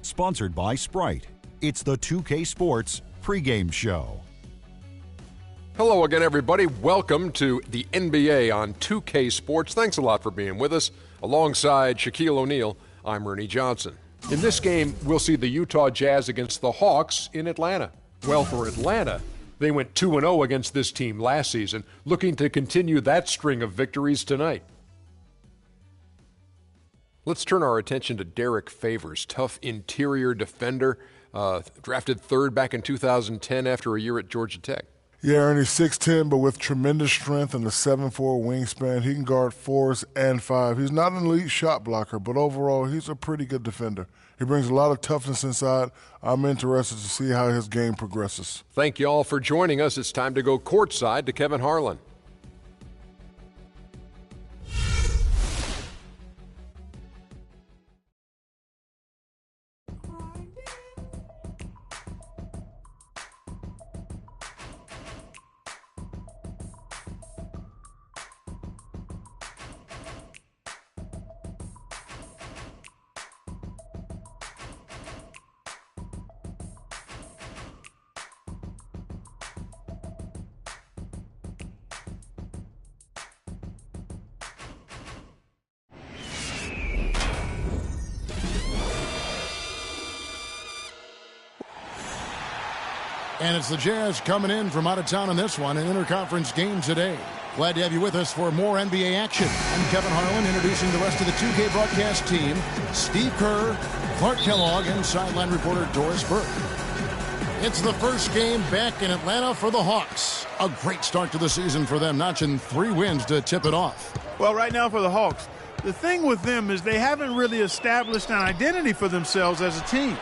Sponsored by Sprite. It's the 2K Sports pregame show. Hello again, everybody. Welcome to the NBA on 2K Sports. Thanks a lot for being with us. Alongside Shaquille O'Neal, I'm Ernie Johnson. In this game, we'll see the Utah Jazz against the Hawks in Atlanta. Well, for Atlanta, they went 2-0 against this team last season, looking to continue that string of victories tonight. Let's turn our attention to Derek Favors, tough interior defender, drafted third back in 2010 after a year at Georgia Tech. Yeah, Ernie, 6'10", but with tremendous strength and a 7'4" wingspan. He can guard 4s and 5. He's not an elite shot blocker, but overall, he's a pretty good defender. He brings a lot of toughness inside. I'm interested to see how his game progresses. Thank you all for joining us. It's time to go courtside to Kevin Harlan. And it's the Jazz coming in from out of town in this one, an interconference game today. Glad to have you with us for more NBA action. I'm Kevin Harlan, introducing the rest of the 2K broadcast team. Steve Kerr, Clark Kellogg, and sideline reporter Doris Burke. It's the first game back in Atlanta for the Hawks. A great start to the season for them, notching 3 wins to tip it off. Well, right now for the Hawks, the thing with them is they haven't really established an identity for themselves as a team.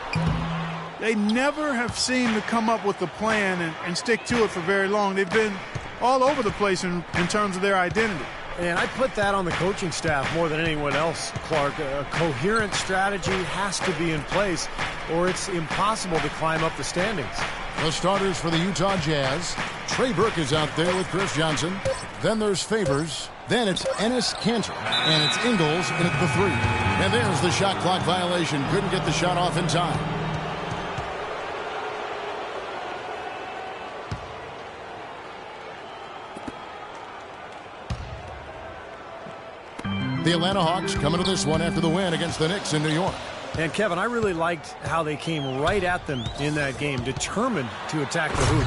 They never have seemed to come up with a plan and stick to it for very long. They've been all over the place in terms of their identity. And I put that on the coaching staff more than anyone else, Clark. A coherent strategy has to be in place, or it's impossible to climb up the standings. The starters for the Utah Jazz. Trey Burke is out there with Chris Johnson. Then there's Favors. Then it's Enes Kanter. And it's Ingles in at the 3. And there's the shot clock violation. Couldn't get the shot off in time. The Atlanta Hawks coming to this one after the win against the Knicks in New York. And, Kevin, I really liked how they came right at them in that game, determined to attack the hoop.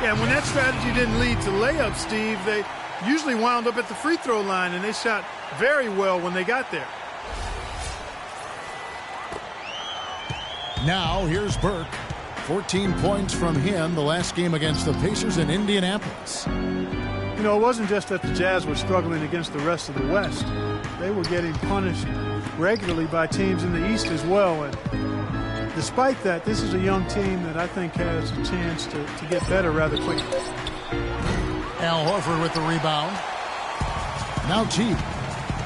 Yeah, and when that strategy didn't lead to layups, Steve, they usually wound up at the free throw line, and they shot very well when they got there. Now, here's Burke. 14 points from him the last game against the Pacers in Indianapolis. You know, it wasn't just that the Jazz were struggling against the rest of the West. They were getting punished regularly by teams in the East as well. And despite that, this is a young team that I think has a chance to get better rather quickly. Al Horford with the rebound. Now Teague.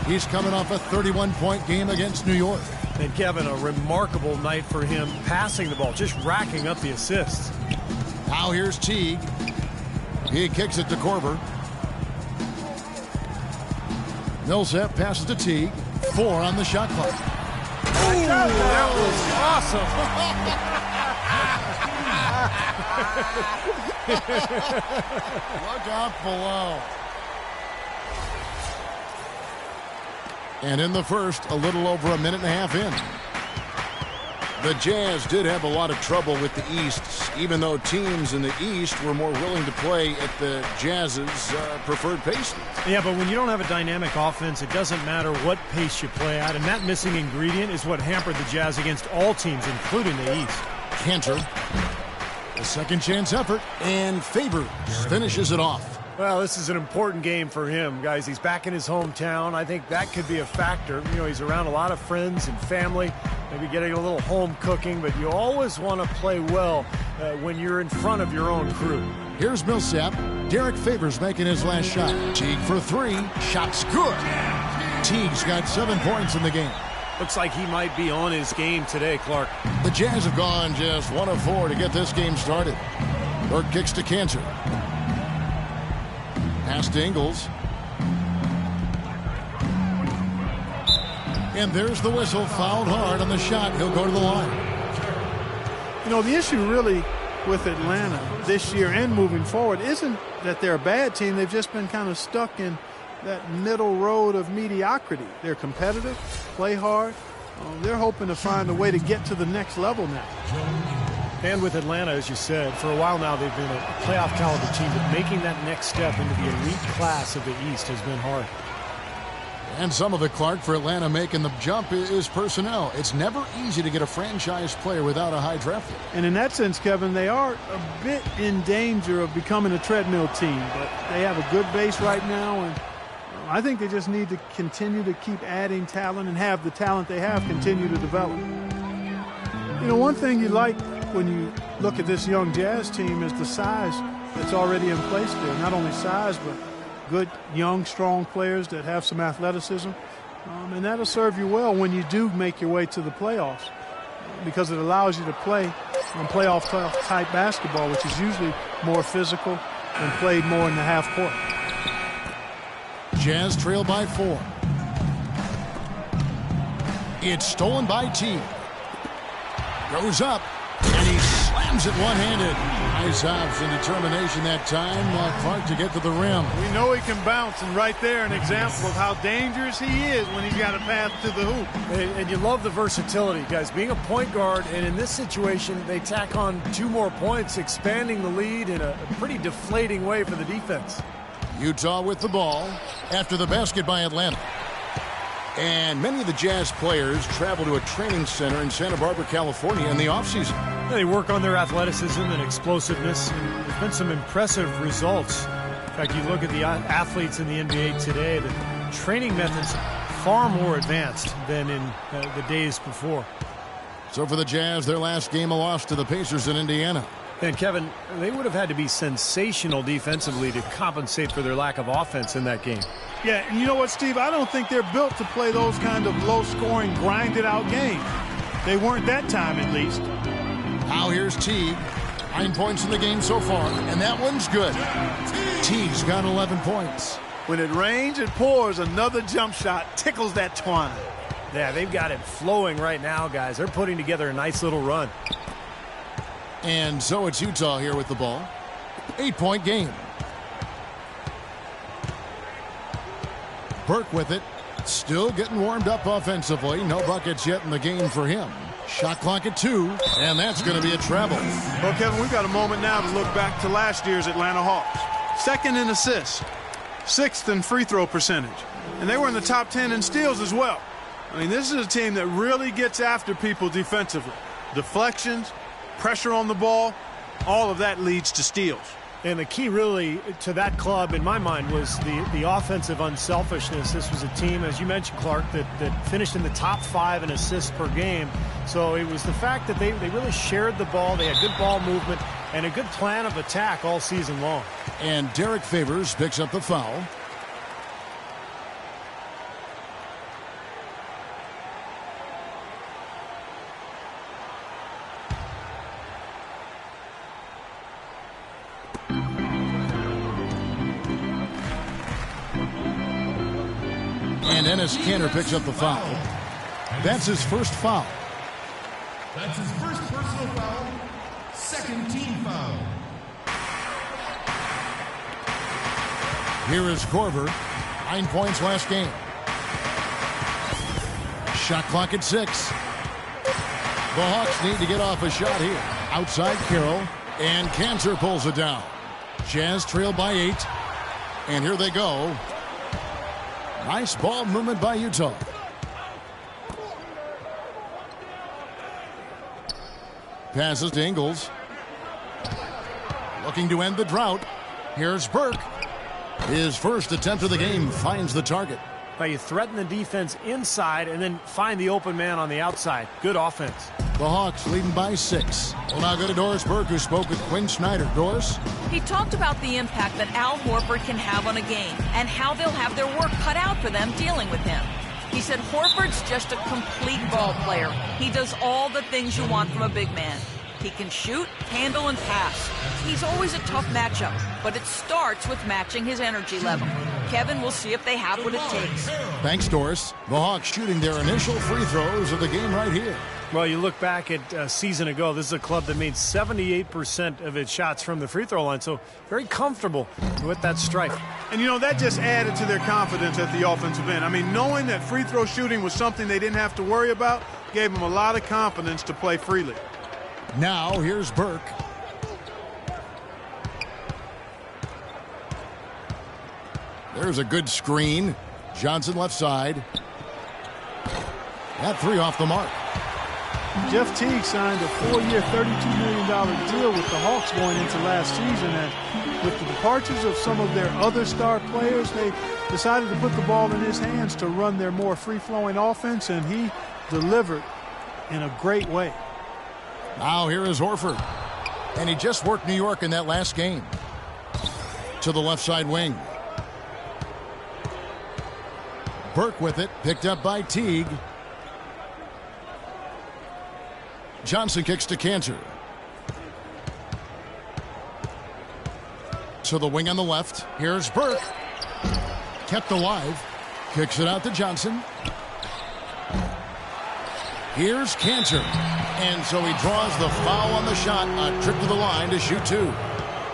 He's coming off a 31-point game against New York. And, Kevin, a remarkable night for him passing the ball, just racking up the assists. Now here's Teague. He kicks it to Korver. Millsap passes to Teague. 4 on the shot clock. Ooh, that was awesome. Look out below. And in the first, a little over a minute and a half in. The Jazz did have a lot of trouble with the East, even though teams in the East were more willing to play at the Jazz's preferred pace. Yeah, but when you don't have a dynamic offense, it doesn't matter what pace you play at, and that missing ingredient is what hampered the Jazz against all teams, including the East. Kanter, a second chance effort, and Favors finishes it off. Well, this is an important game for him, guys. He's back in his hometown. I think that could be a factor. You know, he's around a lot of friends and family, maybe getting a little home cooking, but you always want to play well when you're in front of your own crew. Here's Millsap. Derek Favors making his last shot. Teague for 3. Shot's good. Teague's got 7 points in the game. Looks like he might be on his game today, Clark. The Jazz have gone just 1 of 4 to get this game started. Burke kicks to Kanter. Pass to Ingles. And there's the whistle. Fouled hard on the shot. He'll go to the line. You know, the issue really with Atlanta this year and moving forward isn't that they're a bad team. They've just been kind of stuck in that middle road of mediocrity. They're competitive, play hard. They're hoping to find a way to get to the next level now. And with Atlanta, as you said, for a while now they've been a playoff caliber team, but making that next step into the elite class of the East has been hard. And some of it, Clark, for Atlanta making the jump is personnel. It's never easy to get a franchise player without a high draft pick. And in that sense, Kevin, they are a bit in danger of becoming a treadmill team, but they have a good base right now, and I think they just need to continue to keep adding talent and have the talent they have continue to develop. You know, one thing you like when you look at this young Jazz team is the size that's already in place there. Not only size, but good, young, strong players that have some athleticism. And that'll serve you well when you do make your way to the playoffs, because it allows you to play on playoff-type basketball, which is usually more physical and played more in the half court. Jazz trail by 4. It's stolen by T. Goes up, and he slams it one-handed. Nice hops and determination that time, Clark, to get to the rim. We know he can bounce, and right there an example of how dangerous he is when he's got a path to the hoop. And you love the versatility, guys. Being a point guard, and in this situation, they tack on 2 more points, expanding the lead in a pretty deflating way for the defense. Utah with the ball after the basket by Atlanta. And many of the Jazz players travel to a training center in Santa Barbara, California in the offseason. They work on their athleticism and explosiveness, and there's been some impressive results. In fact, you look at the athletes in the NBA today, the training methods far more advanced than in the days before. So for the Jazz, their last game, a loss to the Pacers in Indiana. And Kevin, they would have had to be sensational defensively to compensate for their lack of offense in that game. Yeah, and you know what, Steve? I don't think they're built to play those kind of low-scoring, grinded-out games. They weren't that time, at least. Now here's Teague. 9 points in the game so far, and that one's good. Teague's got 11 points. When it rains, it pours. Another jump shot tickles that twine. Yeah, they've got it flowing right now, guys. They're putting together a nice little run. And so it's Utah here with the ball. 8-point game. Burke with it. Still getting warmed up offensively. No buckets yet in the game for him. Shot clock at 2, and that's going to be a travel. Well, Kevin, we've got a moment now to look back to last year's Atlanta Hawks. 2nd in assists, 6th in free throw percentage. And they were in the top 10 in steals as well. I mean, this is a team that really gets after people defensively. Deflections, pressure on the ball, all of that leads to steals. And the key really to that club, in my mind, was the offensive unselfishness. This was a team, as you mentioned, Clark, that finished in the top 5 in assists per game. So it was the fact that they really shared the ball. They had good ball movement and a good plan of attack all season long. And Derek Favors picks up the foul. And Enes Kanter picks up the foul. That's his first foul. That's his first personal foul. 2nd team foul. Here is Korver. 9 points last game. Shot clock at 6. The Hawks need to get off a shot here. Outside Carroll. And Kanter pulls it down. Jazz trail by 8. And here they go. Nice ball movement by Utah. Passes to Ingles. Looking to end the drought. Here's Burke. His first attempt of the game finds the target. Now you threaten the defense inside and then find the open man on the outside. Good offense. The Hawks leading by 6. We'll now go to Doris Burke, who spoke with Quinn Snyder. Doris? He talked about the impact that Al Horford can have on a game and how they'll have their work cut out for them dealing with him. He said Horford's just a complete ball player. He does all the things you want from a big man. He can shoot, handle, and pass. He's always a tough matchup, but it starts with matching his energy level. Kevin, we'll see if they have what it takes. Thanks, Doris. The Hawks shooting their initial free throws of the game right here. Well, you look back at a season ago, this is a club that made 78% of its shots from the free throw line, so very comfortable with that strike. And, you know, that just added to their confidence at the offensive end. I mean, knowing that free throw shooting was something they didn't have to worry about gave them a lot of confidence to play freely. Now, here's Burke. There's a good screen. Johnson left side. That three off the mark. Jeff Teague signed a 4-year, $32 million deal with the Hawks going into last season. And with the departures of some of their other star players, they decided to put the ball in his hands to run their more free-flowing offense, and he delivered in a great way. Now here is Horford. And he just worked New York in that last game. To the left side wing. Burke with it, picked up by Teague. Johnson kicks to Cantor. To the wing on the left. Here's Burke. Kept alive. Kicks it out to Johnson. Here's Cantor. And so he draws the foul on the shot. A trip to the line to shoot two.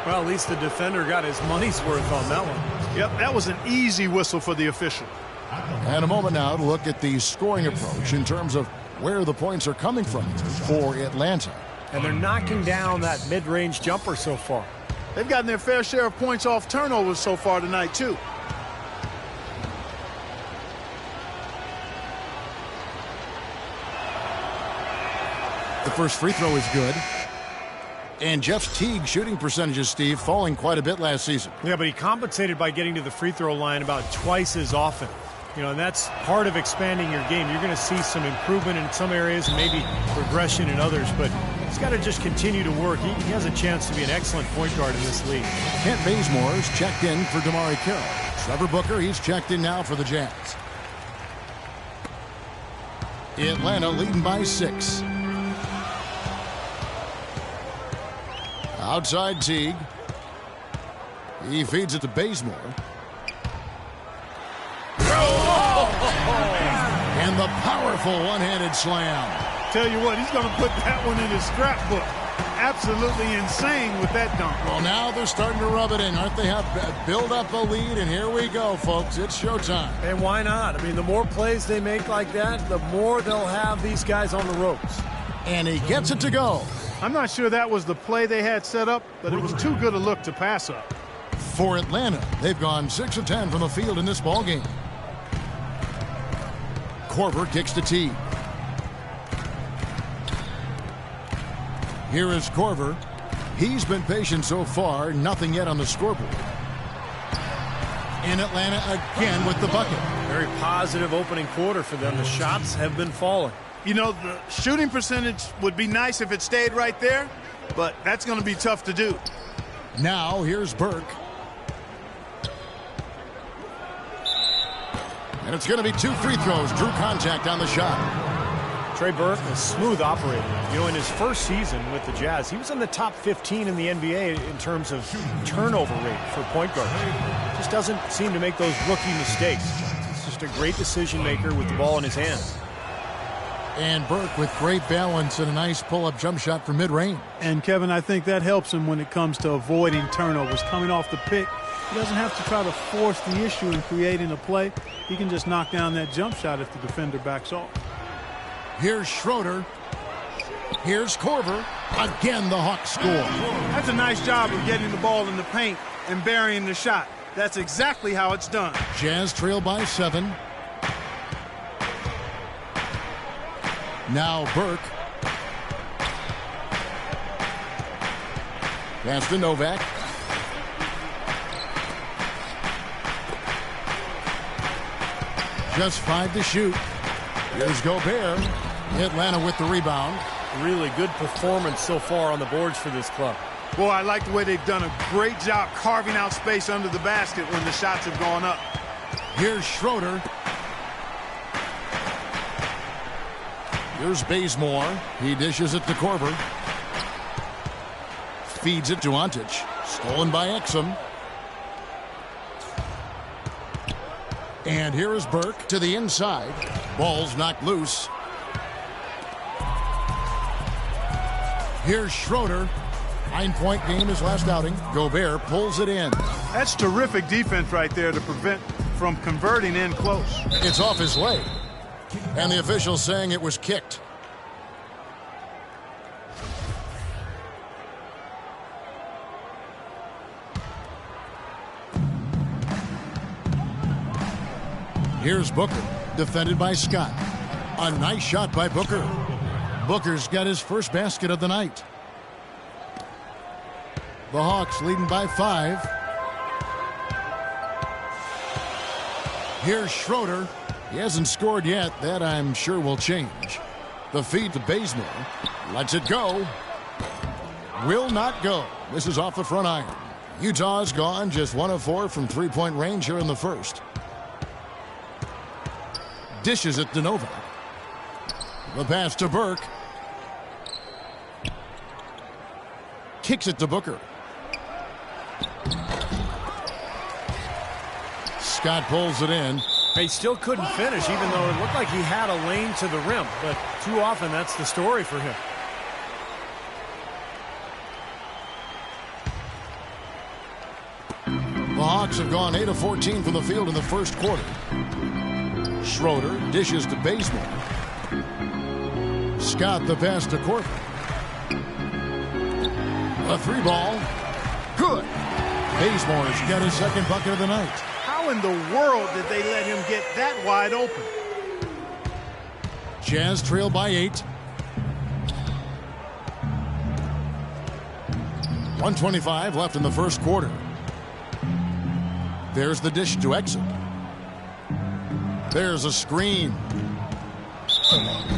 Well, at least the defender got his money's worth on that one. Yep, that was an easy whistle for the official. And a moment now to look at the scoring approach in terms of where the points are coming from for Atlanta. And they're knocking down that mid-range jumper so far. They've gotten their fair share of points off turnovers so far tonight, too. The first free throw is good. And Jeff Teague's shooting percentages, Steve, falling quite a bit last season. Yeah, but he compensated by getting to the free throw line about twice as often. You know, and that's part of expanding your game. You're going to see some improvement in some areas and maybe regression in others, but he's got to just continue to work. He has a chance to be an excellent point guard in this league. Kent Bazemore's checked in for Damari Carroll. Trevor Booker, he's checked in now for the Jazz. Atlanta leading by 6. Outside Teague. He feeds it to Bazemore. And the powerful one-handed slam. Tell you what, he's going to put that one in his scrapbook. Absolutely insane with that dunk. Well, now they're starting to rub it in, aren't they? Have build up a lead, and here we go, folks. It's showtime. And why not? I mean, the more plays they make like that, the more they'll have these guys on the ropes. And he gets it to go. I'm not sure that was the play they had set up, but it was too good a look to pass up. For Atlanta, they've gone 6 of 10 from the field in this ballgame. Korver kicks to Teague. Here is Korver. He's been patient so far, nothing yet on the scoreboard. In Atlanta again with the bucket. Very positive opening quarter for them. The shots have been falling. You know, the shooting percentage would be nice if it stayed right there, but that's going to be tough to do. Now here's Burke. And it's going to be 2 free throws. Drew contact on the shot. Trey Burke, a smooth operator. You know, in his first season with the Jazz, he was in the top 15 in the NBA in terms of turnover rate for point guards. Just doesn't seem to make those rookie mistakes. He's just a great decision maker with the ball in his hands. And Burke with great balance and a nice pull-up jump shot from mid-range. And, Kevin, I think that helps him when it comes to avoiding turnovers. Coming off the pick, he doesn't have to try to force the issue in creating a play. He can just knock down that jump shot if the defender backs off. Here's Schroeder. Here's Korver. Again, the Hawks score. That's a nice job of getting the ball in the paint and burying the shot. That's exactly how it's done. Jazz trail by 7. Now Burke. Pass to Novak. Just 5 to shoot. Here's Gobert. Atlanta with the rebound. Really good performance so far on the boards for this club. Boy, I like the way they've done a great job carving out space under the basket when the shots have gone up. Here's Schroeder. Here's Bazemore. He dishes it to Korver. Feeds it to Antic. Stolen by Exum. And here is Burke to the inside. Ball's knocked loose. Here's Schroeder. 9-point game his last outing. Gobert pulls it in. That's terrific defense right there to prevent from converting in close. It's off his leg. And the official saying it was kicked. Here's Booker, defended by Scott. A nice shot by Booker. Booker's got his first basket of the night. The Hawks leading by 5. Here's Schroeder. He hasn't scored yet. That, I'm sure, will change. The feed to Bazemore. Lets it go. Will not go. This is off the front iron. Utah's gone just 1 of 4 from three-point range here in the first. Dishes it to Novak. The pass to Burke. Kicks it to Booker. Scott pulls it in. He still couldn't finish, even though it looked like he had a lane to the rim. But too often, that's the story for him. The Hawks have gone 8 of 14 from the field in the first quarter. Schroeder dishes to Bazemore. Scott the pass to Korver. A 3-ball. Good. Bazemore's got his second bucket of the night. How in the world did they let him get that wide open? Jazz trail by 8. 1:25 left in the first quarter. There's the dish to Exum. There's a screen.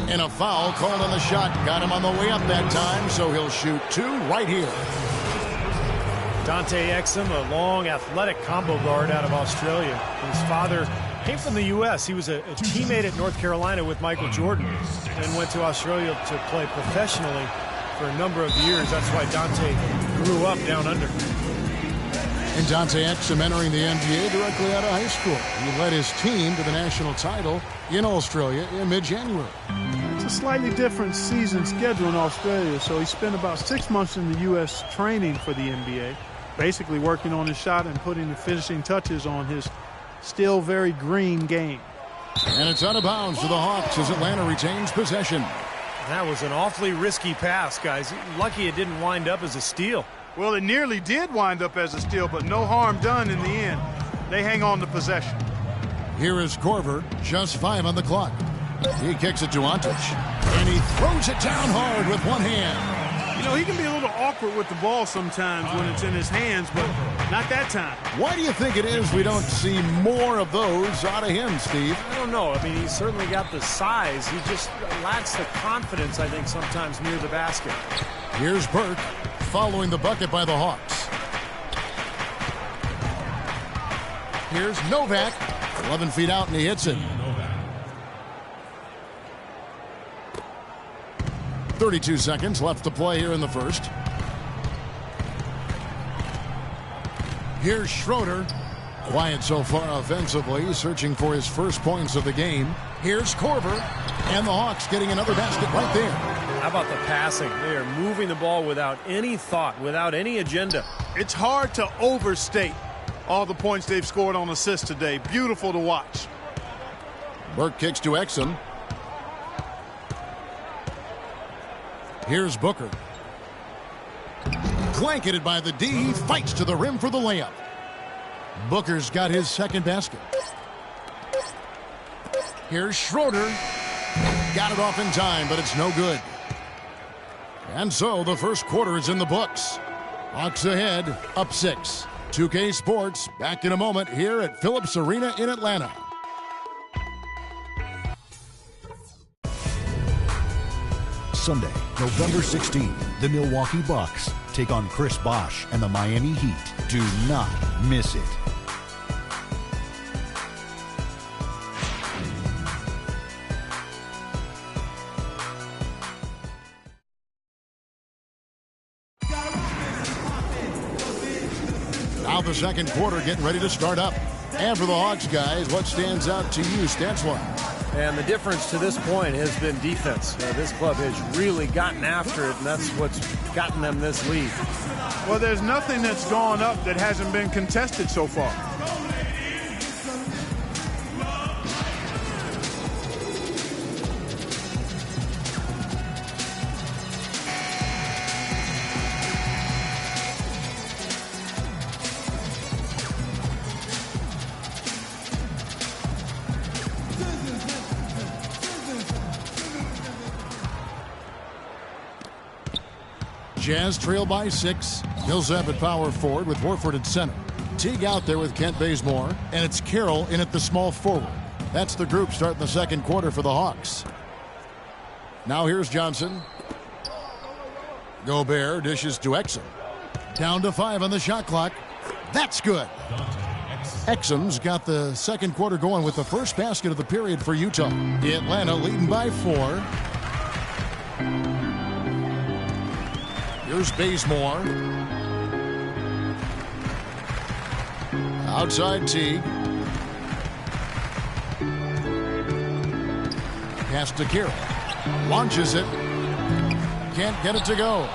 And a foul called on the shot. Got him on the way up that time, so he'll shoot 2 right here. Dante Exum, a long, athletic combo guard out of Australia. His father came from the U.S. He was a teammate at North Carolina with Michael Jordan and went to Australia to play professionally for a number of years. That's why Dante grew up down under. And Dante Exum entering the NBA directly out of high school. He led his team to the national title in Australia in mid-January. It's a slightly different season schedule in Australia, so he spent about 6 months in the U.S. training for the NBA, basically working on his shot and putting the finishing touches on his still very green game. And it's out of bounds to the Hawks as Atlanta retains possession. That was an awfully risky pass, guys. Lucky it didn't wind up as a steal. Well, it nearly did wind up as a steal, but no harm done in the end. They hang on to possession. Here is Korver, just 5 on the clock. He kicks it to Antic, and he throws it down hard with one hand. You know, he can be a little awkward with the ball sometimes when it's in his hands, but not that time. Why do you think it is we don't see more of those out of him, Steve? I don't know. I mean, he's certainly got the size. He just lacks the confidence, I think, sometimes near the basket. Here's Burke, following the bucket by the Hawks. Here's Novak, 11 feet out, and he hits it. 32 seconds left to play here in the first. Here's Schroeder. Quiet so far offensively, searching for his first points of the game. Here's Korver, and the Hawks getting another basket right there. How about the passing? They are moving the ball without any thought, without any agenda. It's hard to overstate all the points they've scored on assists today. Beautiful to watch. Burke kicks to Exum. Here's Booker. Blanketed by the D. He fights to the rim for the layup. Booker's got his second basket. Here's Schroeder. Got it off in time, but it's no good. And so the first quarter is in the books. Hawks ahead, up 6. 2K Sports back in a moment here at Phillips Arena in Atlanta. Sunday, November 16th, the Milwaukee Bucks take on Chris Bosh and the Miami Heat. Do not miss it. Now the second quarter getting ready to start up. And for the Hawks guys, what stands out to you stats-wise? And the difference to this point has been defense. This club has really gotten after it, and that's what's gotten them this lead. Well, there's nothing that's gone up that hasn't been contested so far. Jazz trail by 6. Millsap at power forward with Horford at center. Teague out there with Kent Bazemore, and it's Carroll in at the small forward. That's the group starting the second quarter for the Hawks. Now here's Johnson. Gobert dishes to Exum. Down to 5 on the shot clock. That's good. Exum's got the second quarter going with the first basket of the period for Utah. Atlanta leading by 4. Here's Bazemore. Outside Teague. Pass to Carroll. Launches it. Can't get it to go.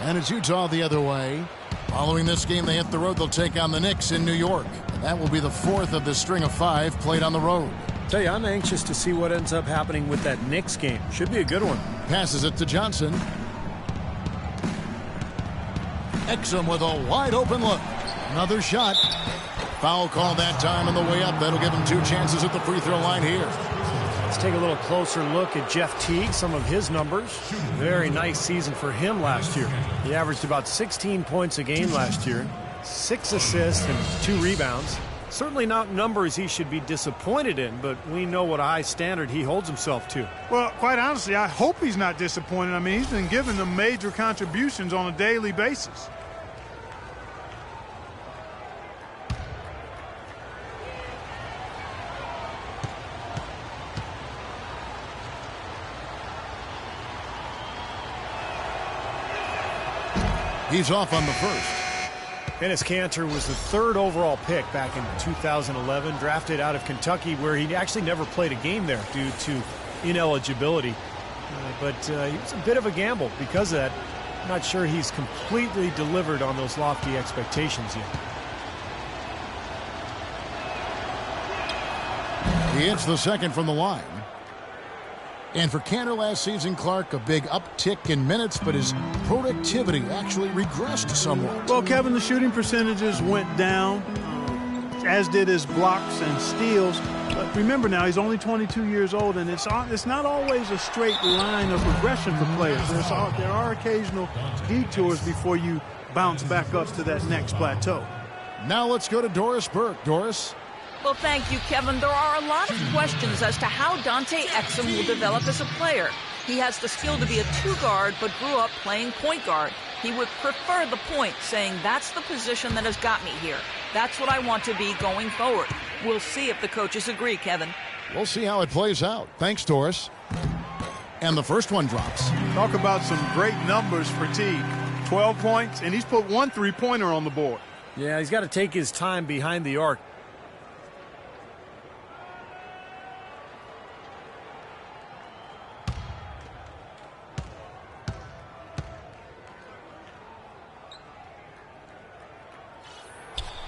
And it's Utah the other way. Following this game, they hit the road. They'll take on the Knicks in New York. That will be the 4th of the string of 5 played on the road. Tell you, I'm anxious to see what ends up happening with that Knicks game. Should be a good one. Passes it to Johnson. Exum with a wide open look. Another shot. Foul call that time on the way up. That'll give him 2 chances at the free throw line here. Let's take a little closer look at Jeff Teague, some of his numbers. Very nice season for him last year. He averaged about 16 points a game last year, 6 assists and 2 rebounds. Certainly not numbers he should be disappointed in, but we know what a high standard he holds himself to. Well, quite honestly, I hope he's not disappointed. I mean, he's been giving them major contributions on a daily basis. He's off on the first. Enes Kanter was the 3rd overall pick back in 2011, drafted out of Kentucky, where he actually never played a game there due to ineligibility. But he was a bit of a gamble because of that. I'm not sure he's completely delivered on those lofty expectations yet. He hits the second from the line. And for Kanter last season, Clark, a big uptick in minutes, but his productivity actually regressed somewhat. Well, Kevin, the shooting percentages went down, as did his blocks and steals. But remember now, he's only 22 years old, and it's not always a straight line of progression for players. There are occasional detours before you bounce back up to that next plateau. Now let's go to Doris Burke. Doris? Well, thank you, Kevin. There are a lot of questions as to how Dante Exum will develop as a player. He has the skill to be a 2-guard, but grew up playing point guard. He would prefer the point, saying that's the position that has got me here. That's what I want to be going forward. We'll see if the coaches agree, Kevin. We'll see how it plays out. Thanks, Doris. And the first one drops. Talk about some great numbers for Teague. 12 points, and he's put 1 3-pointer on the board. Yeah, he's got to take his time behind the arc.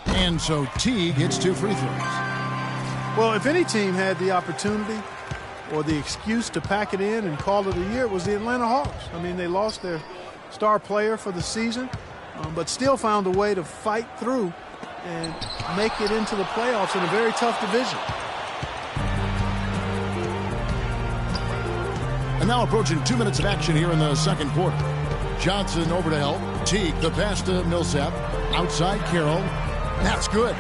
And so Teague hits 2 free throws. Well, if any team had the opportunity or the excuse to pack it in and call it a year, it was the Atlanta Hawks. I mean, they lost their star player for the season, but still found a way to fight through and make it into the playoffs in a very tough division. And now approaching 2 minutes of action here in the second quarter. Johnson over to help. Teague, the pass to Millsap. Outside Carroll. That's good.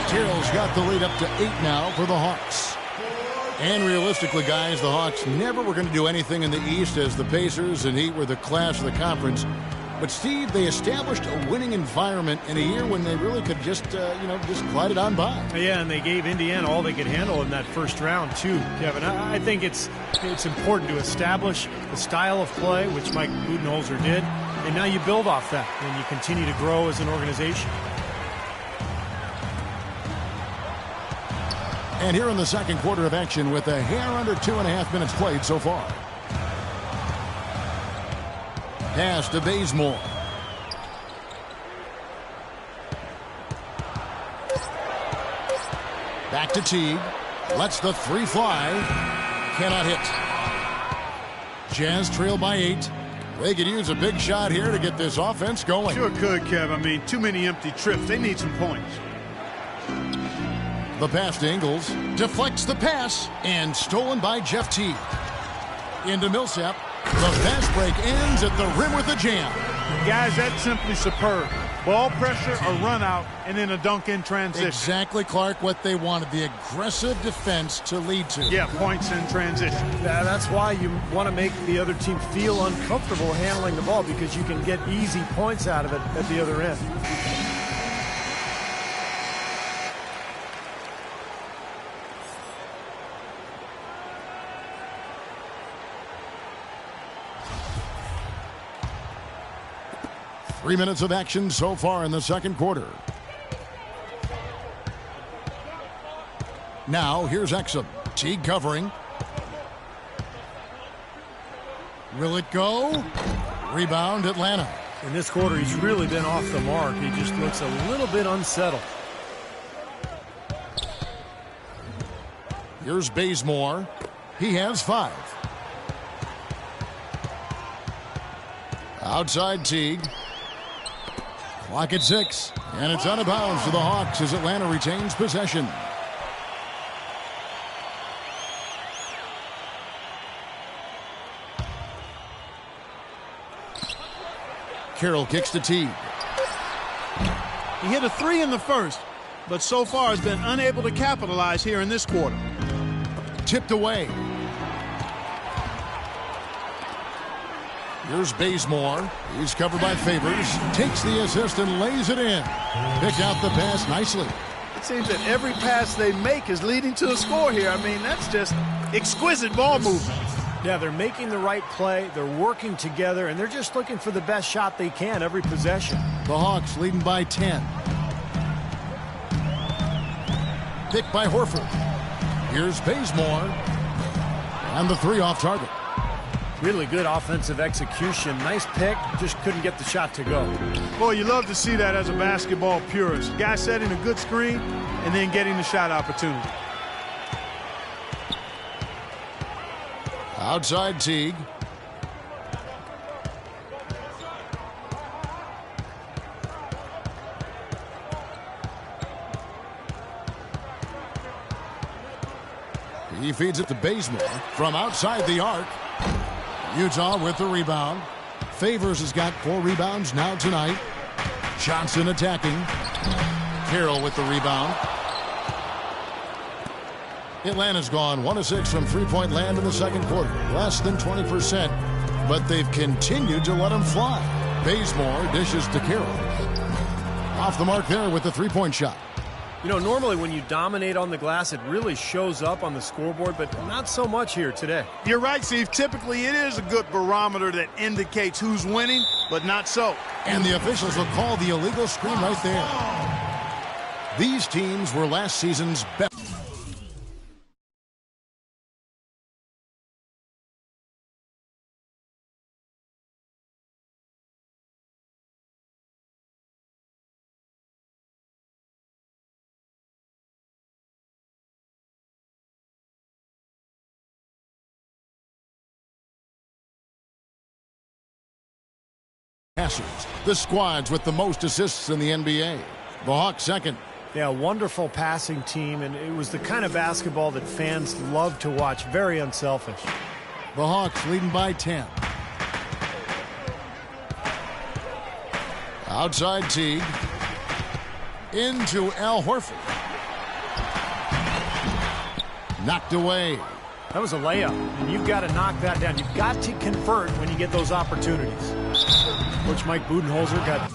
Carroll's got the lead up to 8 now for the Hawks. And realistically, guys, the Hawks never were going to do anything in the East, as the Pacers and Heat were the class of the conference. But, Steve, they established a winning environment in a year when they really could just glide it on by. Yeah, and they gave Indiana all they could handle in that first round, too, Kevin. I think it's important to establish the style of play, which Mike Budenholzer did, and now you build off that, and you continue to grow as an organization. And here in the second quarter of action with a hair under 2.5 minutes played so far. Pass to Bazemore. Back to Teague. Lets the three fly. Cannot hit. Jazz trail by 8. They could use a big shot here to get this offense going. Sure could, Kev. I mean, too many empty trips. They need some points. The pass to Ingles. Deflects the pass. And stolen by Jeff Teague. Into Millsap. The fast break ends at the rim with a jam. Guys, that's simply superb. Ball pressure, a run out, and then a dunk in transition. Exactly, Clark, what they wanted. The aggressive defense to lead to. Yeah, points in transition. Yeah, that's why you want to make the other team feel uncomfortable handling the ball, because you can get easy points out of it at the other end. Three minutes of action so far in the second quarter. Now, here's Exum. Teague covering. Will it go? Rebound, Atlanta. In this quarter, he's really been off the mark. He just looks a little bit unsettled. Here's Bazemore. He has 5. Outside Teague. Clock at 6. And it's out of bounds to the Hawks as Atlanta retains possession. Carroll kicks to Teague. He hit a 3 in the first, but so far has been unable to capitalize here in this quarter. Tipped away. Here's Bazemore. He's covered by Favors. Takes the assist and lays it in. Picked out the pass nicely. It seems that every pass they make is leading to a score here. I mean, that's just exquisite ball movement. Yeah, they're making the right play. They're working together, and they're just looking for the best shot they can every possession. The Hawks leading by 10. Picked by Horford. Here's Bazemore. And the 3 off target. Really good offensive execution. Nice pick. Just couldn't get the shot to go. Boy, you love to see that as a basketball purist. Guy setting a good screen and then getting the shot opportunity. Outside Teague. He feeds it to Bazemore from outside the arc. Utah with the rebound. Favors has got 4 rebounds now tonight. Johnson attacking. Carroll with the rebound. Atlanta's gone 1 of 6 from three-point land in the second quarter. Less than 20%. But they've continued to let them fly. Bazemore dishes to Carroll. Off the mark there with the three-point shot. You know, normally when you dominate on the glass, it really shows up on the scoreboard, but not so much here today. You're right, Steve. Typically, it is a good barometer that indicates who's winning, but not so. And the officials will call the illegal screen right there. These teams were last season's best. Passers, the squads with the most assists in the NBA. The Hawks second. Yeah, wonderful passing team, and it was the kind of basketball that fans love to watch. Very unselfish. The Hawks leading by 10. Outside Teague. Into Al Horford. Knocked away. That was a layup, and you've got to knock that down. You've got to convert when you get those opportunities. Coach Mike Budenholzer got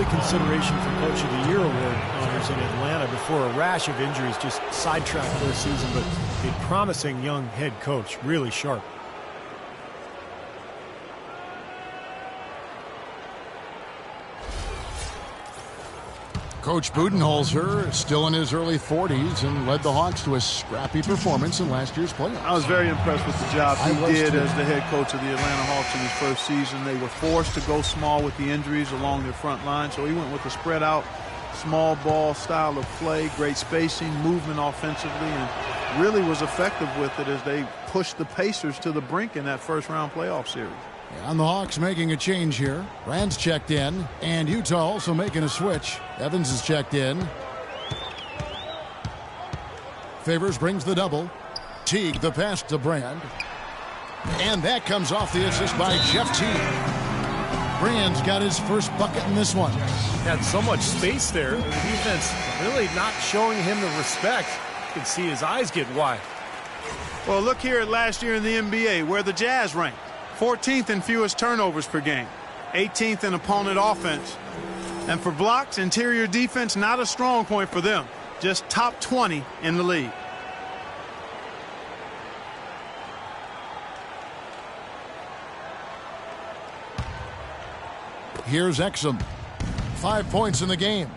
Consideration for Coach of the Year award owners in Atlanta before a rash of injuries just sidetracked their season, but a promising young head coach, really sharp. Coach Budenholzer still in his early 40s and led the Hawks to a scrappy performance in last year's playoffs. I was very impressed with the job he did as the head coach of the Atlanta Hawks in his first season. They were forced to go small with the injuries along their front line, so he went with a spread out, small ball style of play, great spacing, movement offensively, and really was effective with it as they pushed the Pacers to the brink in that first round playoff series. And the Hawks making a change here. Rand's checked in, and Utah also making a switch. Evans is checked in. Favors brings the double. Teague the pass to Brand. And that comes off the assist by Jeff Teague. Brand's got his first bucket in this one. Had so much space there. The defense really not showing him the respect. You can see his eyes get wide. Well, look here at last year in the NBA, where the Jazz ranked. 14th in fewest turnovers per game, 18th in opponent offense. And for blocks, interior defense, not a strong point for them, just top 20 in the league. Here's Exum. 5 points in the game.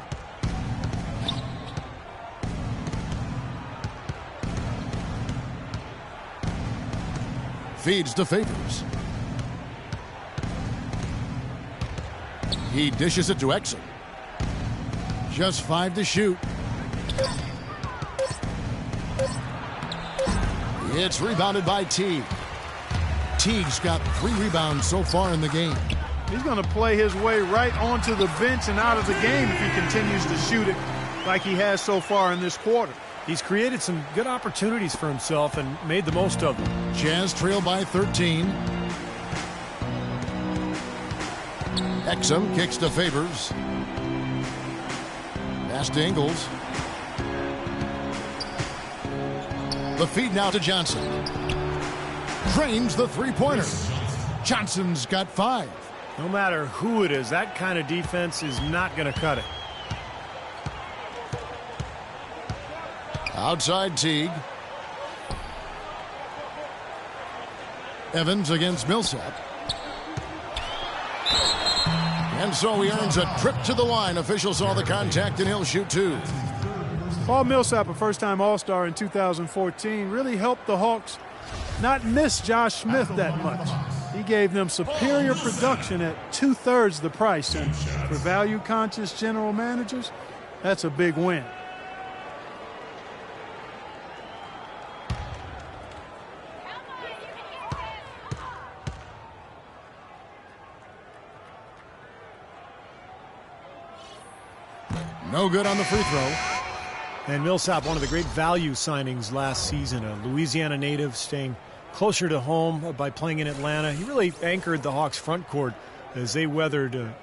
Feeds to Favors. He dishes it to Exum. Just 5 to shoot. It's rebounded by Teague. Teague's got 3 rebounds so far in the game. He's going to play his way right onto the bench and out of the game if he continues to shoot it like he has so far in this quarter. He's created some good opportunities for himself and made the most of them. Jazz trail by 13. Exum kicks to Favors. Pass to Ingles. The feed now to Johnson. Drains the three-pointer. Johnson's got 5. No matter who it is, that kind of defense is not going to cut it. Outside Teague. Evans against Millsap. And so he earns a trip to the line. Officials saw the contact and he'll shoot 2. Paul Millsap, a first-time All-Star in 2014, really helped the Hawks not miss Josh Smith that much. He gave them superior production at 2/3 the price. And for value-conscious general managers, that's a big win. No good on the free throw. And Millsap, one of the great value signings last season, a Louisiana native staying closer to home by playing in Atlanta. He really anchored the Hawks front court as they weathered a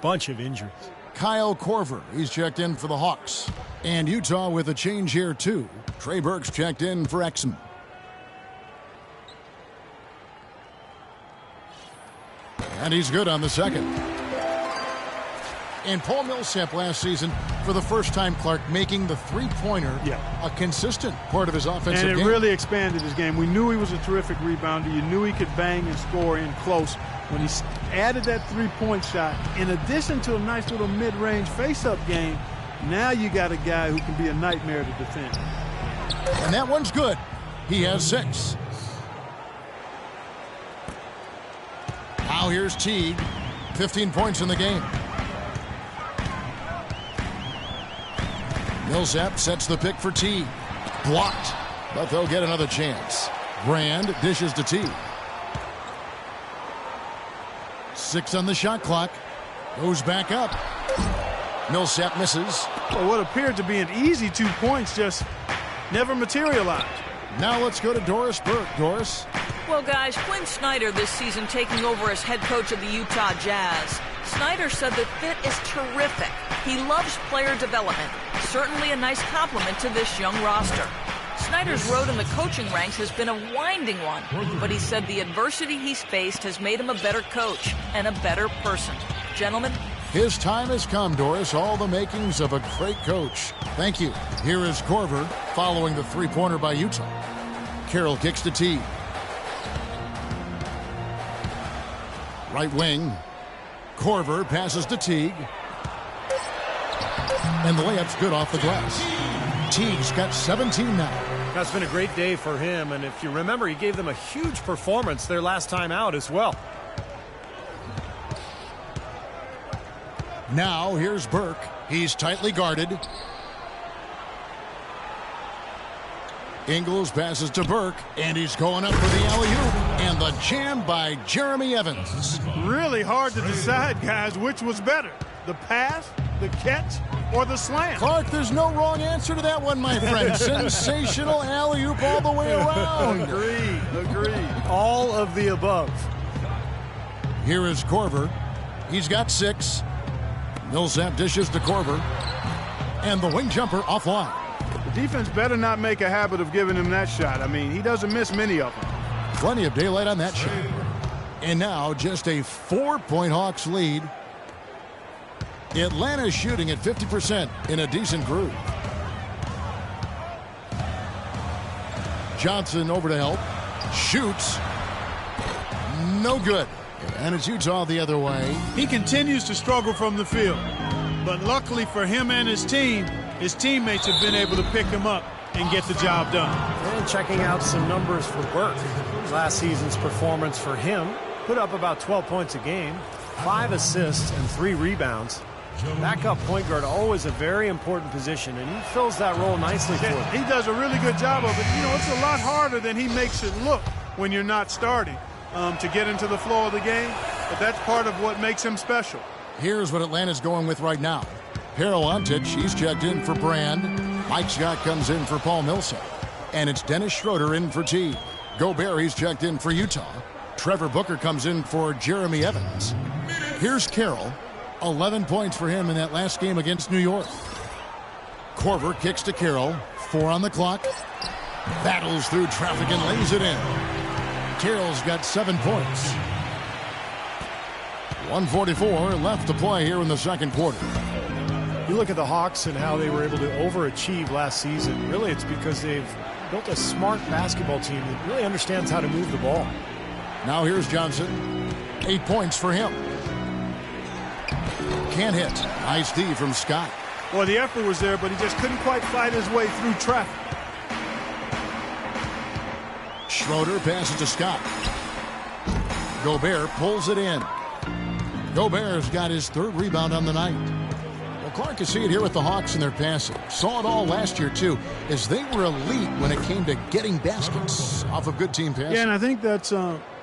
bunch of injuries. Kyle Korver, he's checked in for the Hawks. And Utah with a change here too. Trey Burke's checked in for Exum. And he's good on the second. And Paul Millsap last season, for the first time, Clark, making the three-pointer a consistent part of his offensive game. And it really expanded his game. We knew he was a terrific rebounder. You knew he could bang and score in close. When he added that three-point shot, in addition to a nice little mid-range face-up game, now you got a guy who can be a nightmare to defend. And that one's good. He has 6. Now here's Teague. 15 points in the game. Millsap sets the pick for Teague. Blocked, but they'll get another chance. Brand dishes to Teague. 6 on the shot clock. Goes back up. Millsap misses. Well, what appeared to be an easy 2 points just never materialized. Now let's go to Doris Burke. Doris? Well, guys, Quinn Snyder this season taking over as head coach of the Utah Jazz. Snyder said that fit is terrific. He loves player development. Certainly a nice compliment to this young roster. Snyder's road in the coaching ranks has been a winding one, but he said the adversity he's faced has made him a better coach and a better person. Gentlemen, His time has come, Doris. All the makings of a great coach. Thank you. Here is Korver following the three-pointer by Utah. Carroll kicks to Teague. Right wing. Korver passes to Teague. And the layup's good off the glass. Teague's got 17 now. That's been a great day for him, and if you remember, he gave them a huge performance their last time out as well. Now here's Burke. He's tightly guarded. Ingles passes to Burke, and he's going up for the alley-oop. And the jam by Jeremy Evans. Really hard to decide, guys, which was better. The pass, the catch, or the slam? Clark, there's no wrong answer to that one, my friend. Sensational alley-oop all the way around. Agreed. All of the above. Here is Korver. He's got 6. Millsap dishes to Korver. And the wing jumper offline. The defense better not make a habit of giving him that shot. I mean, he doesn't miss many of them. Plenty of daylight on that shot. And now just a 4-point Hawks lead. Atlanta's shooting at 50% in a decent groove. Johnson over to help. Shoots. No good. And it's Utah the other way. He continues to struggle from the field. But luckily for him and his team, his teammates have been able to pick him up and get the job done. And checking out some numbers for Burke. Last season's performance for him put up about 12 points a game, 5 assists, and 3 rebounds. Backup point guard, always a very important position, and he fills that role nicely for him. He does a really good job of it. You know, it's a lot harder than he makes it look when you're not starting to get into the flow of the game, but that's part of what makes him special. Here's what Atlanta's going with right now. Perolantic, he's checked in for Brand. Mike Scott comes in for Paul Millsap. And it's Dennis Schroeder in for Teague. Gobert, he's checked in for Utah. Trevor Booker comes in for Jeremy Evans. Here's Carroll. 11 points for him in that last game against New York. Korver kicks to Carroll. 4 on the clock. Battles through traffic and lays it in. Carroll's got 7 points. 1:44 left to play here in the second quarter. You look at the Hawks and how they were able to overachieve last season. Really, it's because they've built a smart basketball team that really understands how to move the ball. Now here's Johnson. 8 points for him. Can't hit. Nice D from Scott. Well, the effort was there, but he just couldn't quite fight his way through traffic. Schroeder passes to Scott. Gobert pulls it in. Gobert's got his 3rd rebound on the night. Well, Clark, you see it here with the Hawks and their passing. Saw it all last year, too, as they were elite when it came to getting baskets off of good team passing. Yeah, and I think that's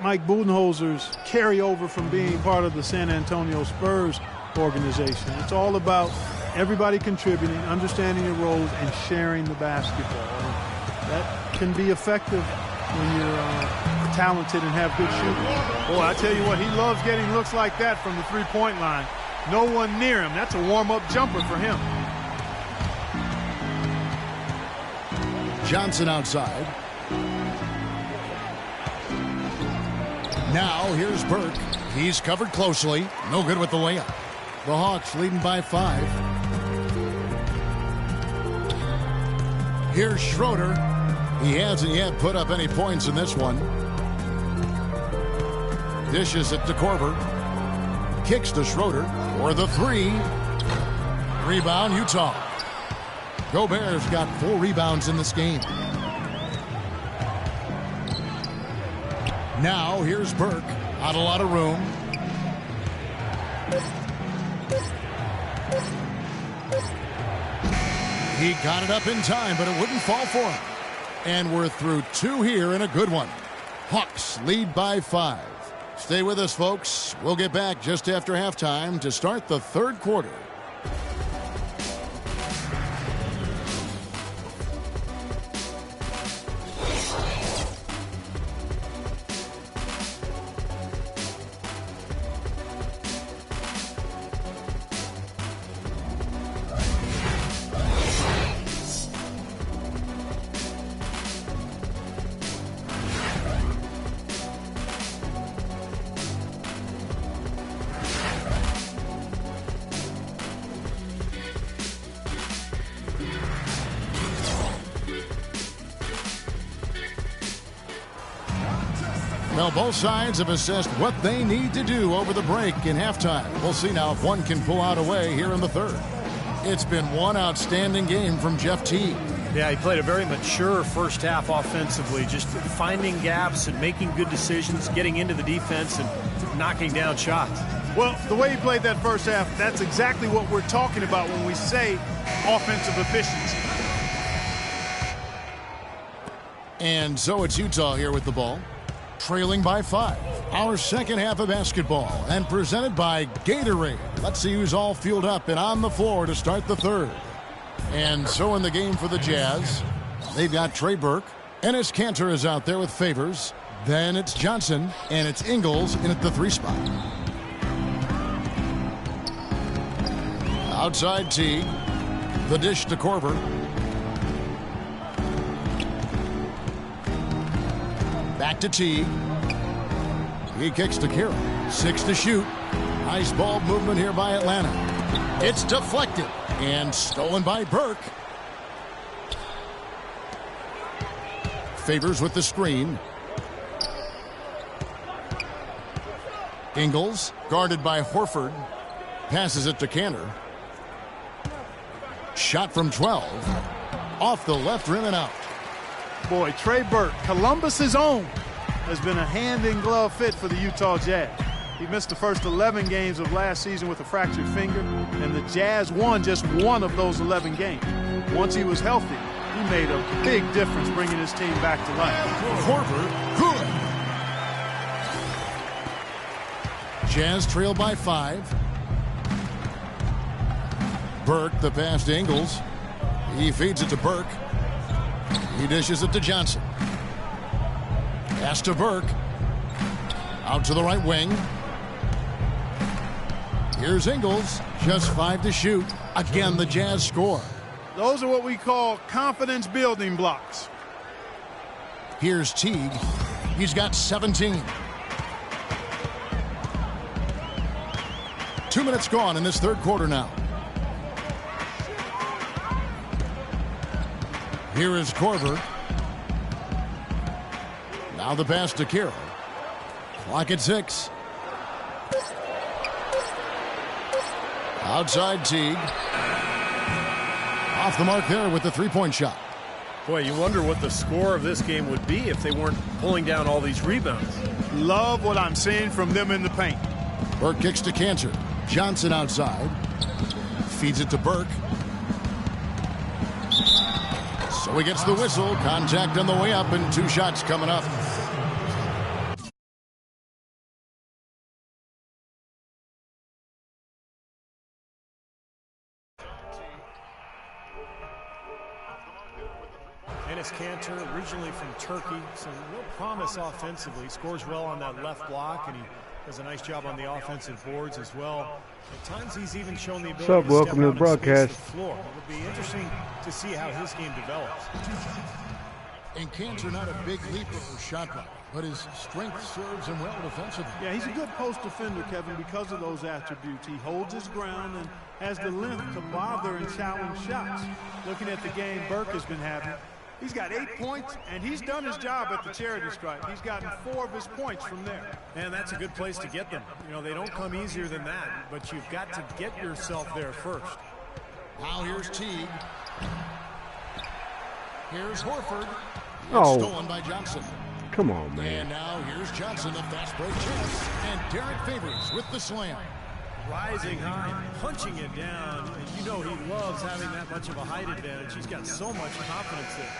Mike Budenholzer's carryover from being part of the San Antonio Spurs organization. It's all about everybody contributing, understanding their roles, and sharing the basketball. And that can be effective when you're talented and have good shooting. Boy, I tell you what, he loves getting looks like that from the three-point line. No one near him. That's a warm-up jumper for him. Johnson outside. Now here's Burke. He's covered closely. No good with the layup. The Hawks leading by 5. Here's Schroeder. He hasn't yet put up any points in this one. Dishes it to Korver. Kicks to Schroeder for the 3. Rebound, Utah. Gobert's got 4 rebounds in this game. Now here's Burke. Not a lot of room. He got it up in time, but it wouldn't fall for him. And we're through 2 here in a good one. Hawks lead by 5. Stay with us, folks. We'll get back just after halftime to start the third quarter. Well, both sides have assessed what they need to do over the break in halftime. We'll see now if one can pull out a way here in the third. It's been one outstanding game from Jeff Teague. Yeah, he played a very mature first half offensively, just finding gaps and making good decisions, getting into the defense and knocking down shots. Well, the way he played that first half, that's exactly what we're talking about when we say offensive efficiency. And so it's Utah here with the ball, trailing by 5. Our second half of basketball, and presented by Gatorade. Let's see who's all fueled up and on the floor to start the third. And so in the game for the Jazz, they've got Trey Burke. Enes Kanter is out there with Favors. Then it's Johnson, and it's Ingles in at the 3 spot. Outside Teague. The dish to Korver. Back to Teague. He kicks to Carroll. 6 to shoot. Nice ball movement here by Atlanta. It's deflected and stolen by Burke. Favors with the screen. Ingles guarded by Horford. Passes it to Kanter. Shot from 12. Off the left rim and out. Boy, Trey Burke, Columbus's own, has been a hand-in-glove fit for the Utah Jazz. He missed the first 11 games of last season with a fractured finger, and the Jazz won just one of those 11 games. Once he was healthy, he made a big difference bringing his team back to life. Horford, good. Jazz trail by 5. Burke, the pass to Ingles. He feeds it to Burke. He dishes it to Johnson. Pass to Burke. Out to the right wing. Here's Ingles. Just 5 to shoot. Again, the Jazz score. Those are what we call confidence building blocks. Here's Teague. He's got 17. 2 minutes gone in this third quarter now. Here is Korver. Now the pass to Carroll. Clock at 6. Outside Teague. Off the mark there with the three-point shot. Boy, you wonder what the score of this game would be if they weren't pulling down all these rebounds. Love what I'm seeing from them in the paint. Burke kicks to Kanter. Johnson outside. Feeds it to Burke. So he gets the whistle. Contact on the way up and 2 shots coming up. Enes Kanter, originally from Turkey, so no promise offensively. Scores well on that left block, and he does a nice job on the offensive boards as well. At times, he's even shown the ability to welcome to the broadcast. The floor. It'll be interesting to see how his game develops. And Kanter not a big leaper for shot block, but his strength serves him well defensively. Yeah, he's a good post defender, Kevin, because of those attributes. He holds his ground and has the length to bother and challenge shots. Looking at the game Burke has been having, he's got 8 points, and he's done his job at the charity stripe. He's gotten 4 of his points from there. And that's a good place to get them. You know, they don't come easier than that, but you've got to get yourself there first. Now here's Teague. Here's Horford. Oh. Stolen by Johnson. Come on, man. And now here's Johnson, the fast break chance. And Derek Favors with the slam. Rising high, punching it down, and you know he loves having that much of a height advantage. He's got so much confidence there.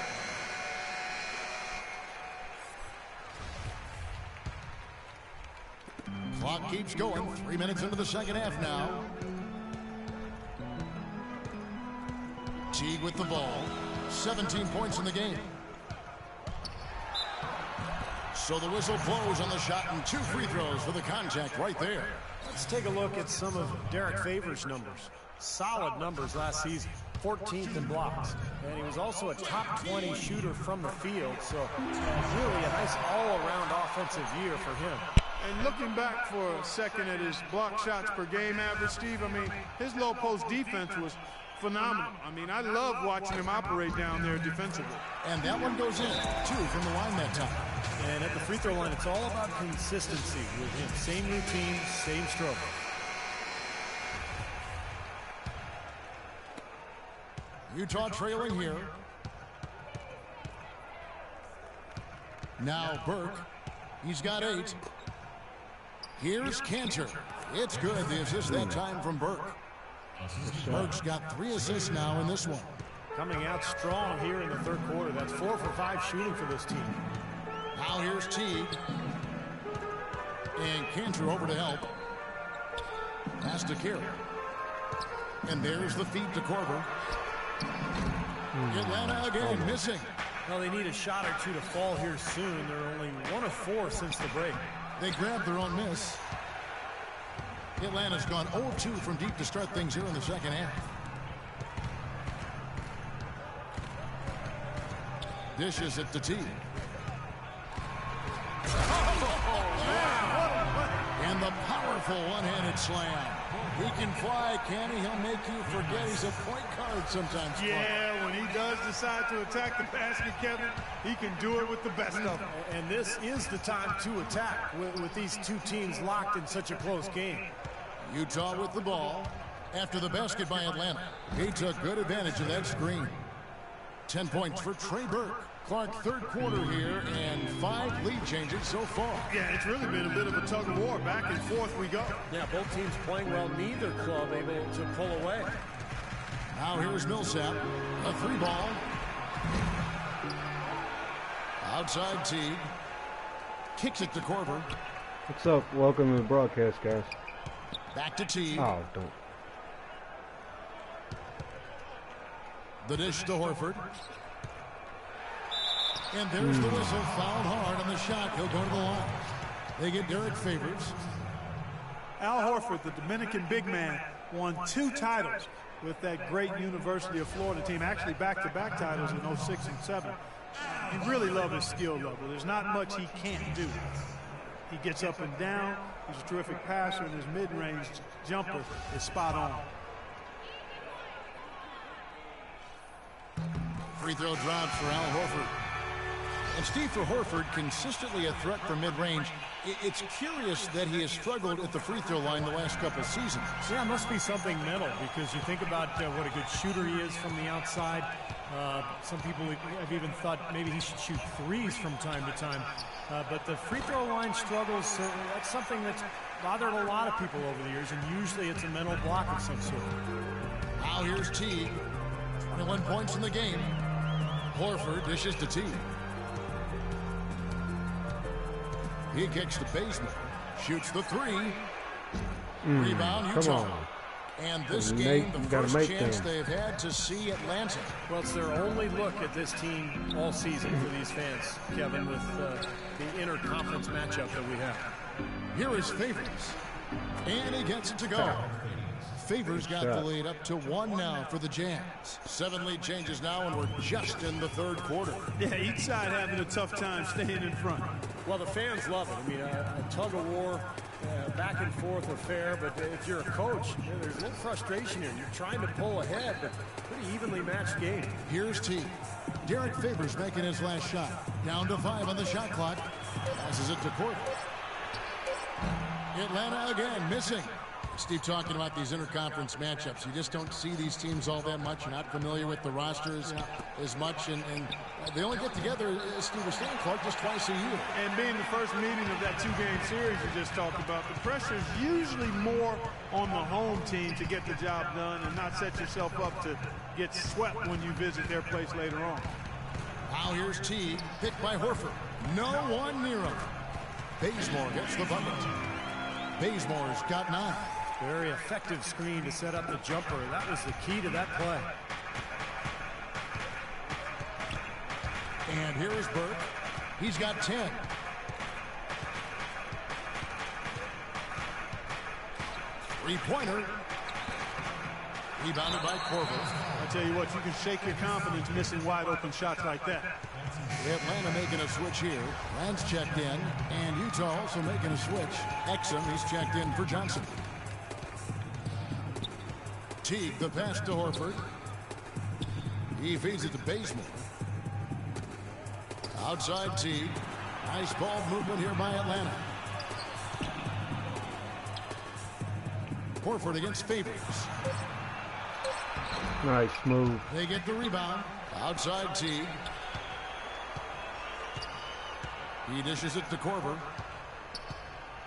Clock keeps going. 3 minutes into the second half now. Teague with the ball. 17 points in the game. So the whistle blows on the shot and 2 free throws for the contact right there. Let's take a look at some of Derek Favors' numbers. Solid numbers last season. 14th in blocks. And he was also a top 20 shooter from the field. So really a nice all-around offensive year for him. And looking back for a second at his block shots per game average, Steve, I mean, his low post defense was phenomenal. I mean, I love watching him operate down there defensively. And that one goes in. 2 from the line that time. And at the free throw line, it's all about consistency with him. Same routine, same stroke. Utah trailing here. Now Burke. He's got 8. Here's Cantor. It's good. The assist that time from Burke. Burke's got 3 assists now in this one. Coming out strong here in the third quarter. That's 4 for 5 shooting for this team. Now here's Teague. And Cantor over to help. Pass to Carey. And there's the feed to Korver. Atlanta again missing. Well, they need a shot or 2 to fall here soon. They're only 1 of 4 since the break. They grabbed their own miss. Atlanta's gone 0-2 from deep to start things here in the second half. Dishes it to Teague. And the powerful one-handed slam. He can fly, can he? He'll make you forget he's a point guard sometimes. Yeah, when he does decide to attack the basket, Kevin, he can do it with the best of them. And this is the time to attack with these 2 teams locked in such a close game. Utah with the ball after the basket by Atlanta. He took good advantage of that screen. 10 points for Trey Burke. Clark, third quarter here, and 5 lead changes so far. Yeah, it's really been a bit of a tug of war. Back and forth we go. Yeah, both teams playing well. Neither club able to pull away. Now here's Millsap. A 3-ball. Outside Teague. Kicks it to Korver. What's up? Welcome to the broadcast, guys. Back to Teague. Oh, don't. The dish to Horford. And there's the whistle. Fouled hard on the shot. He'll go to the line. They get Derek Favors. Al Horford, the Dominican big man, won 2 titles with that great University of Florida team. Actually, back-to-back titles in 06 and 07. You really love his skill level. There's not much he can't do. He gets up and down. He's a terrific passer, and his mid-range jumper is spot on. Free throw dropped for Al Horford. And Steve, for Horford, consistently a threat from mid-range. It's curious that he has struggled at the free throw line the last couple seasons. Yeah, it must be something mental, because you think about what a good shooter he is from the outside. Some people have even thought maybe he should shoot 3s from time to time. But the free throw line struggles, that's something that's bothered a lot of people over the years, and usually it's a mental block of some sort. Now here's Teague. 21 points in the game. Horford dishes to Teague. He kicks to Bazemore. Shoots the 3. Rebound, Utah. Come on. And this game, the first chance they've had to see Atlanta. Well, it's their only look at this team all season for these fans, Kevin, with the interconference matchup that we have. Here is Favors. And he gets it to go. Favors got the lead up to 1 now for the Jazz. 7 lead changes now, and we're just in the third quarter. Yeah, each side having a tough time staying in front. Well, the fans love it. I mean, a tug of war, back and forth affair, but if you're a coach, there's a little frustration here. You're trying to pull ahead, but pretty evenly matched game. Here's Teague. Derek Favors making his last shot. Down to 5 on the shot clock. Passes it to Korver. Atlanta again missing. Steve, talking about these interconference matchups, you just don't see these teams all that much. You're not familiar with the rosters as much, and they only get together, as Steve was saying, Clark, just twice a year. And being the first meeting of that 2-game series you just talked about, the pressure is usually more on the home team to get the job done and not set yourself up to get swept when you visit their place later on. Now here's Teague, picked by Horford. No one near him. Bazemore gets the bucket. Bazemore's got 9. Very effective screen to set up the jumper. That was the key to that play. And here is Burke. He's got 10. Three-pointer. Rebounded by Korver. I tell you what, you can shake your confidence missing wide-open shots like that. Atlanta making a switch here. Rand's checked in, and Utah also making a switch. Exum, he's checked in for Johnson. Teague, the pass to Horford. He feeds it to Bazemore. Outside Teague. Nice ball movement here by Atlanta. Horford against Favors. Nice move. They get the rebound. Outside Teague. He dishes it to Korver.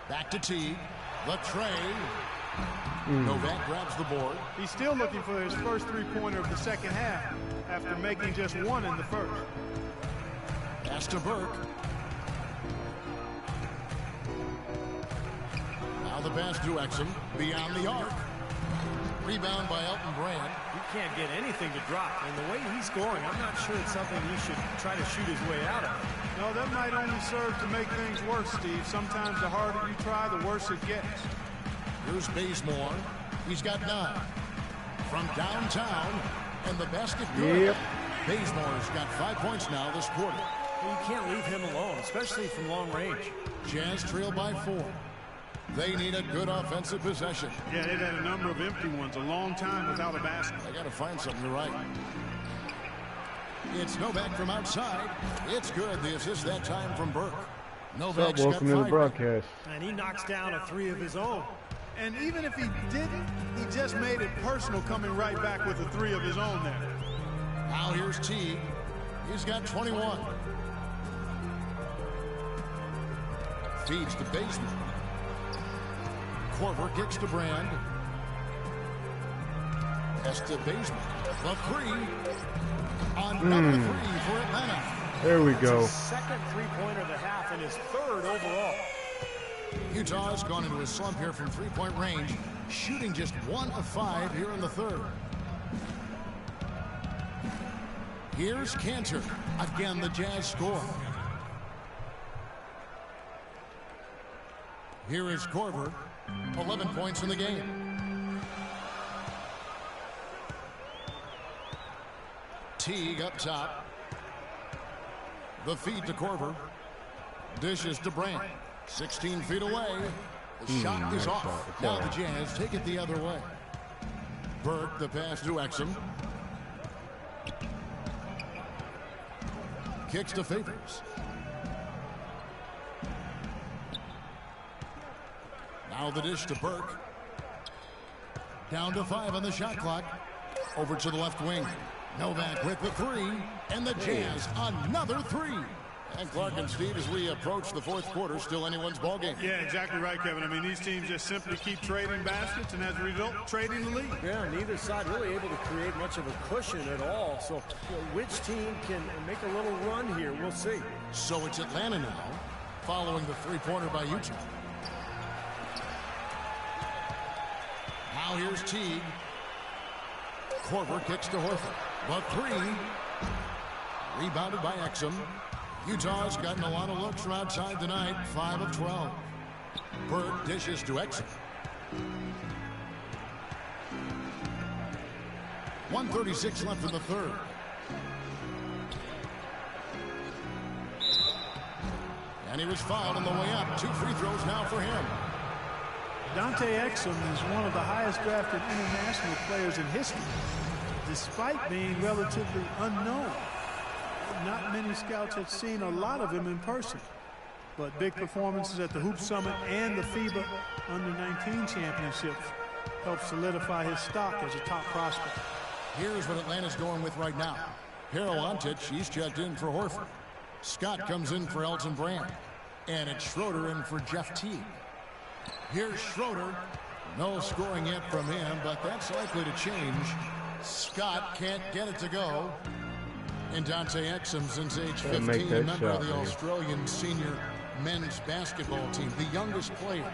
Back to Teague. The tray. Novak grabs the board. He's still looking for his first three-pointer of the second half after making just one in the first. Pass to Burke. Now the pass to Exum. Beyond the arc. Rebound by Elton Brand. He can't get anything to drop. And the way he's scoring, I'm not sure it's something he should try to shoot his way out of. No, that might only serve to make things worse, Steve. Sometimes the harder you try, the worse it gets. Here's Bazemore. He's got 9. From downtown, and the basket good. Yep. Bazemore's got 5 points now this quarter. You can't leave him alone, especially from long range. Jazz trail by 4. They need a good offensive possession. Yeah, they've had a number of empty ones, a long time without a basket. They got to find something to write. It's Novak from outside. It's good. The assist that time from Burke. Novak's got 5. Welcome to the broadcast. And he knocks down a 3 of his own. And even if he didn't, he just made it personal, coming right back with a 3 of his own there. Now here's Teague. He's got 21. Feeds to Bazemore. Korver kicks to Brand. Pass to Bazemore. The 3. Another 3 for Atlanta. There we go. Second three-pointer of the half and his 3rd overall. Utah's gone into a slump here from three-point range, shooting just 1 of 5 here in the 3rd. Here's Cantor. Again, the Jazz score. Here is Korver. 11 points in the game. Teague up top. The feed to Korver. Dishes to Brand. 16 feet away. The shot is off. Now the Jazz take it the other way. Burke, the pass to Exum. Kicks to Favors. Now the dish to Burke. Down to 5 on the shot clock. Over to the left wing. Novak with the 3. And the Jazz another 3. And Clark and Steve, as we approach the 4th quarter, still anyone's ballgame. Yeah, exactly right, Kevin. I mean, these teams just simply keep trading baskets, and as a result, trading the lead. Yeah, neither side really able to create much of a cushion at all. So, which team can make a little run here? We'll see. So it's Atlanta now, following the 3-pointer by Utah. Now here's Teague. Korver kicks to Horford. But 3. Rebounded by Exum. Utah's gotten a lot of looks from outside tonight. 5 of 12. Burke dishes to Exum. 1:36 left in the 3rd. And he was fouled on the way up. 2 free throws now for him. Dante Exum is one of the highest drafted international players in history, despite being relatively unknown. Not many scouts had seen a lot of him in person, but big performances at the Hoop Summit and the FIBA Under-19 Championships helped solidify his stock as a top prospect. Here's what Atlanta's going with right now. Hero-Ontic, he's checked in for Horford. Scott comes in for Elton Brand. And it's Schroeder in for Jeff Teague. Here's Schroeder. No scoring yet from him, but that's likely to change. Scott can't get it to go. And Dante Exum, since age 15, a member of the Australian senior men's basketball team, the youngest player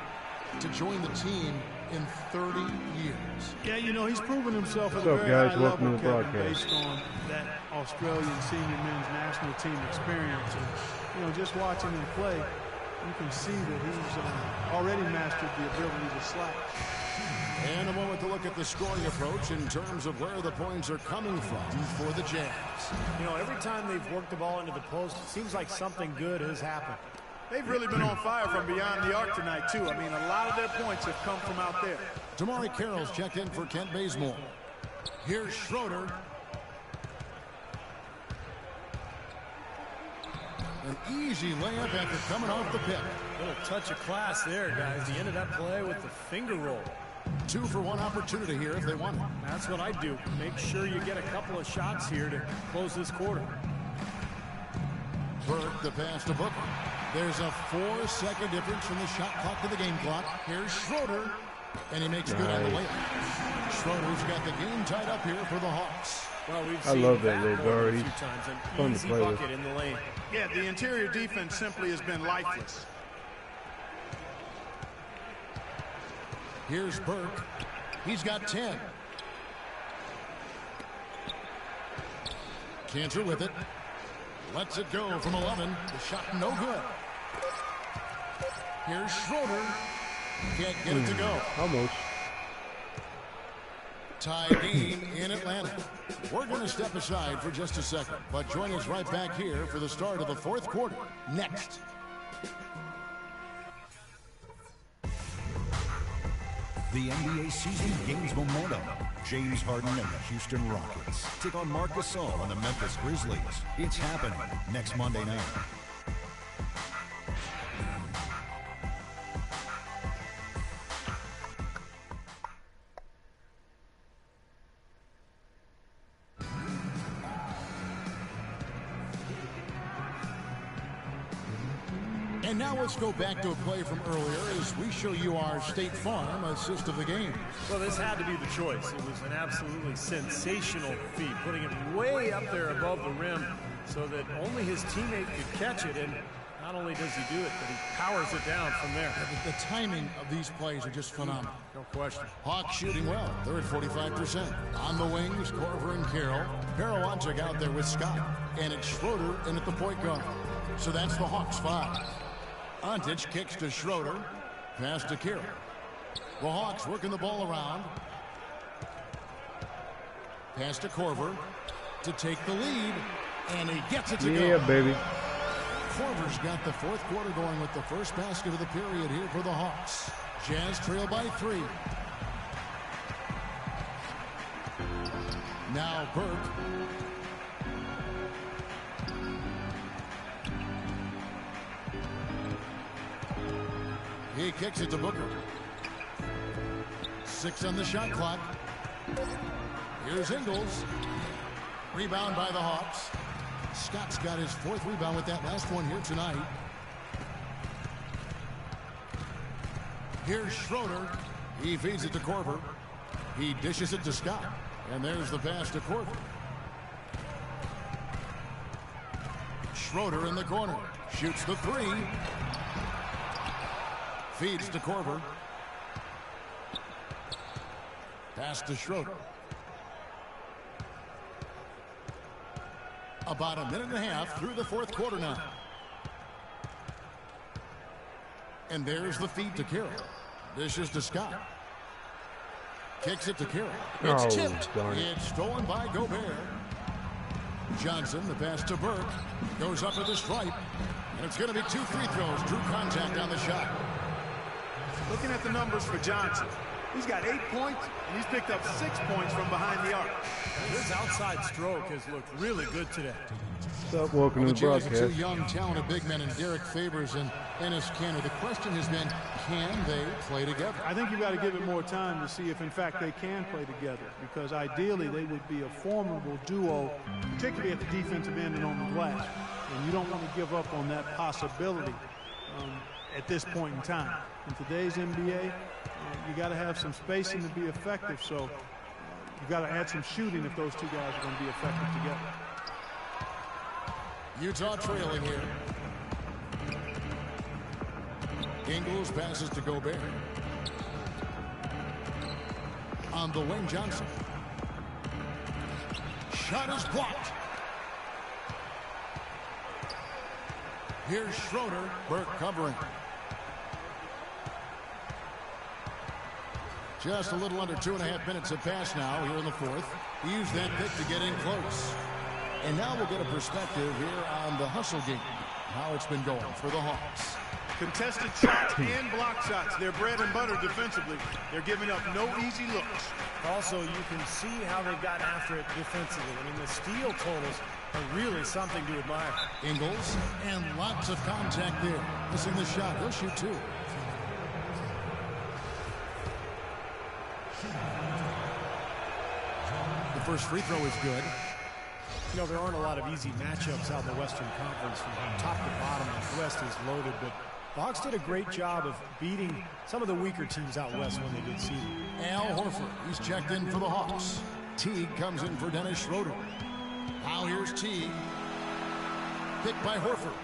to join the team in 30 years. Yeah, you know, he's proven himself at a very high level, Kevin, based on that Australian senior men's national team experience. And, you know, just watching him play, you can see that he's already mastered the ability to slash. And a moment to look at the scoring approach in terms of where the points are coming from for the Jazz. You know, every time they've worked the ball into the post, it seems like something good has happened. They've really been on fire from beyond the arc tonight, too. I mean, a lot of their points have come from out there. Damari Carroll's checked in for Kent Bazemore. Here's Schroeder. An easy layup after coming off the pick. Little touch of class there, guys. He ended that play with the finger roll. 2-for-1 opportunity here if they want it. That's what I do. Make sure you get a couple of shots here to close this quarter. Burke, the pass to Booker. There's a 4-second difference from the shot clock to the game clock. Here's Schroeder, and he makes good on the layup. Schroeder's got the game tied up here for the Hawks. Well, we've I seen love that little guard. a He's few times. fun An to easy play with. bucket in the lane. Yeah, the interior defense simply has been lifeless. Here's Burke. He's got 10. Cantor with it. Lets it go from 11. The shot no good. Here's Schroeder. Can't get it to go. Almost. Tie game in Atlanta. We're going to step aside for just a second, but join us right back here for the start of the fourth quarter. Next. The NBA season gains momentum. James Harden and the Houston Rockets take on Marc Gasol and the Memphis Grizzlies. It's happening next Monday night. And now let's go back to a play from earlier as we show you our State Farm assist of the game. Well, this had to be the choice. It was an absolutely sensational feat, putting it way up there above the rim so that only his teammate could catch it. And not only does he do it, but he powers it down from there. The timing of these plays are just phenomenal. No question. Hawks shooting well. They're at 45%. On the wings, Korver and Carroll. Parawanchuk out there with Scott. And it's Schroeder in at the point guard. So that's the Hawks 5. Antic kicks to Schroeder. Pass to Carroll. The Hawks working the ball around. Pass to Korver to take the lead. And he gets it to go. Yeah, baby. Korver's got the fourth quarter going with the first basket of the period here for the Hawks. Jazz trail by 3. Now Burke. He kicks it to Booker. 6 on the shot clock. Here's Ingles. Rebound by the Hawks. Scott's got his 4th rebound with that last one here tonight. Here's Schroeder. He feeds it to Korver. He dishes it to Scott. And there's the pass to Korver. Schroeder in the corner. Shoots the 3. Feeds to Korver. Pass to Schroeder. About a minute and a half through the fourth quarter now. And there's the feed to Carroll. Dishes to Scott. Kicks it to Carroll. It's tipped. It's stolen by Gobert. Johnson, the pass to Burke. Goes up with the stripe. And it's going to be 2 free throws. Drew contact on the shot. Looking at the numbers for Johnson, he's got 8 points, and he's picked up 6 points from behind the arc. His outside stroke has looked really good today. What's up? Welcome to the broadcast. 2 young, talented big men in Derek Favors and Ennis Kanter. The question has been, can they play together? I think you've got to give it more time to see if, in fact, they can play together, because ideally they would be a formidable duo, particularly at the defensive end and on the glass. And you don't want to give up on that possibility at this point in time. In today's NBA, you got to have some spacing to be effective, so you got to add some shooting if those 2 guys are going to be effective together. Utah trailing here. Ingles passes to Gobert. On the wing, Johnson. Shot is blocked. Here's Schroeder. Burke covering. Just a little under 2.5 minutes have passed now here in the fourth. He used that pick to get in close. And now we'll get a perspective here on the hustle game. How it's been going for the Hawks. Contested shots and block shots. They're bread and butter defensively. They're giving up no easy looks. Also, you can see how they've gotten after it defensively. I mean, the steal totals are really something to admire. Ingles, and lots of contact there. Missing the shot. He'll shoot two. The first free throw is good. You know, there aren't a lot of easy matchups out in the Western Conference. From top to bottom, the West is loaded, but the Hawks did a great job of beating some of the weaker teams out west when they did see them. Al Horford, he's checked in for the Hawks. Teague comes in for Dennis Schroeder. Now here's Teague. Picked by Horford.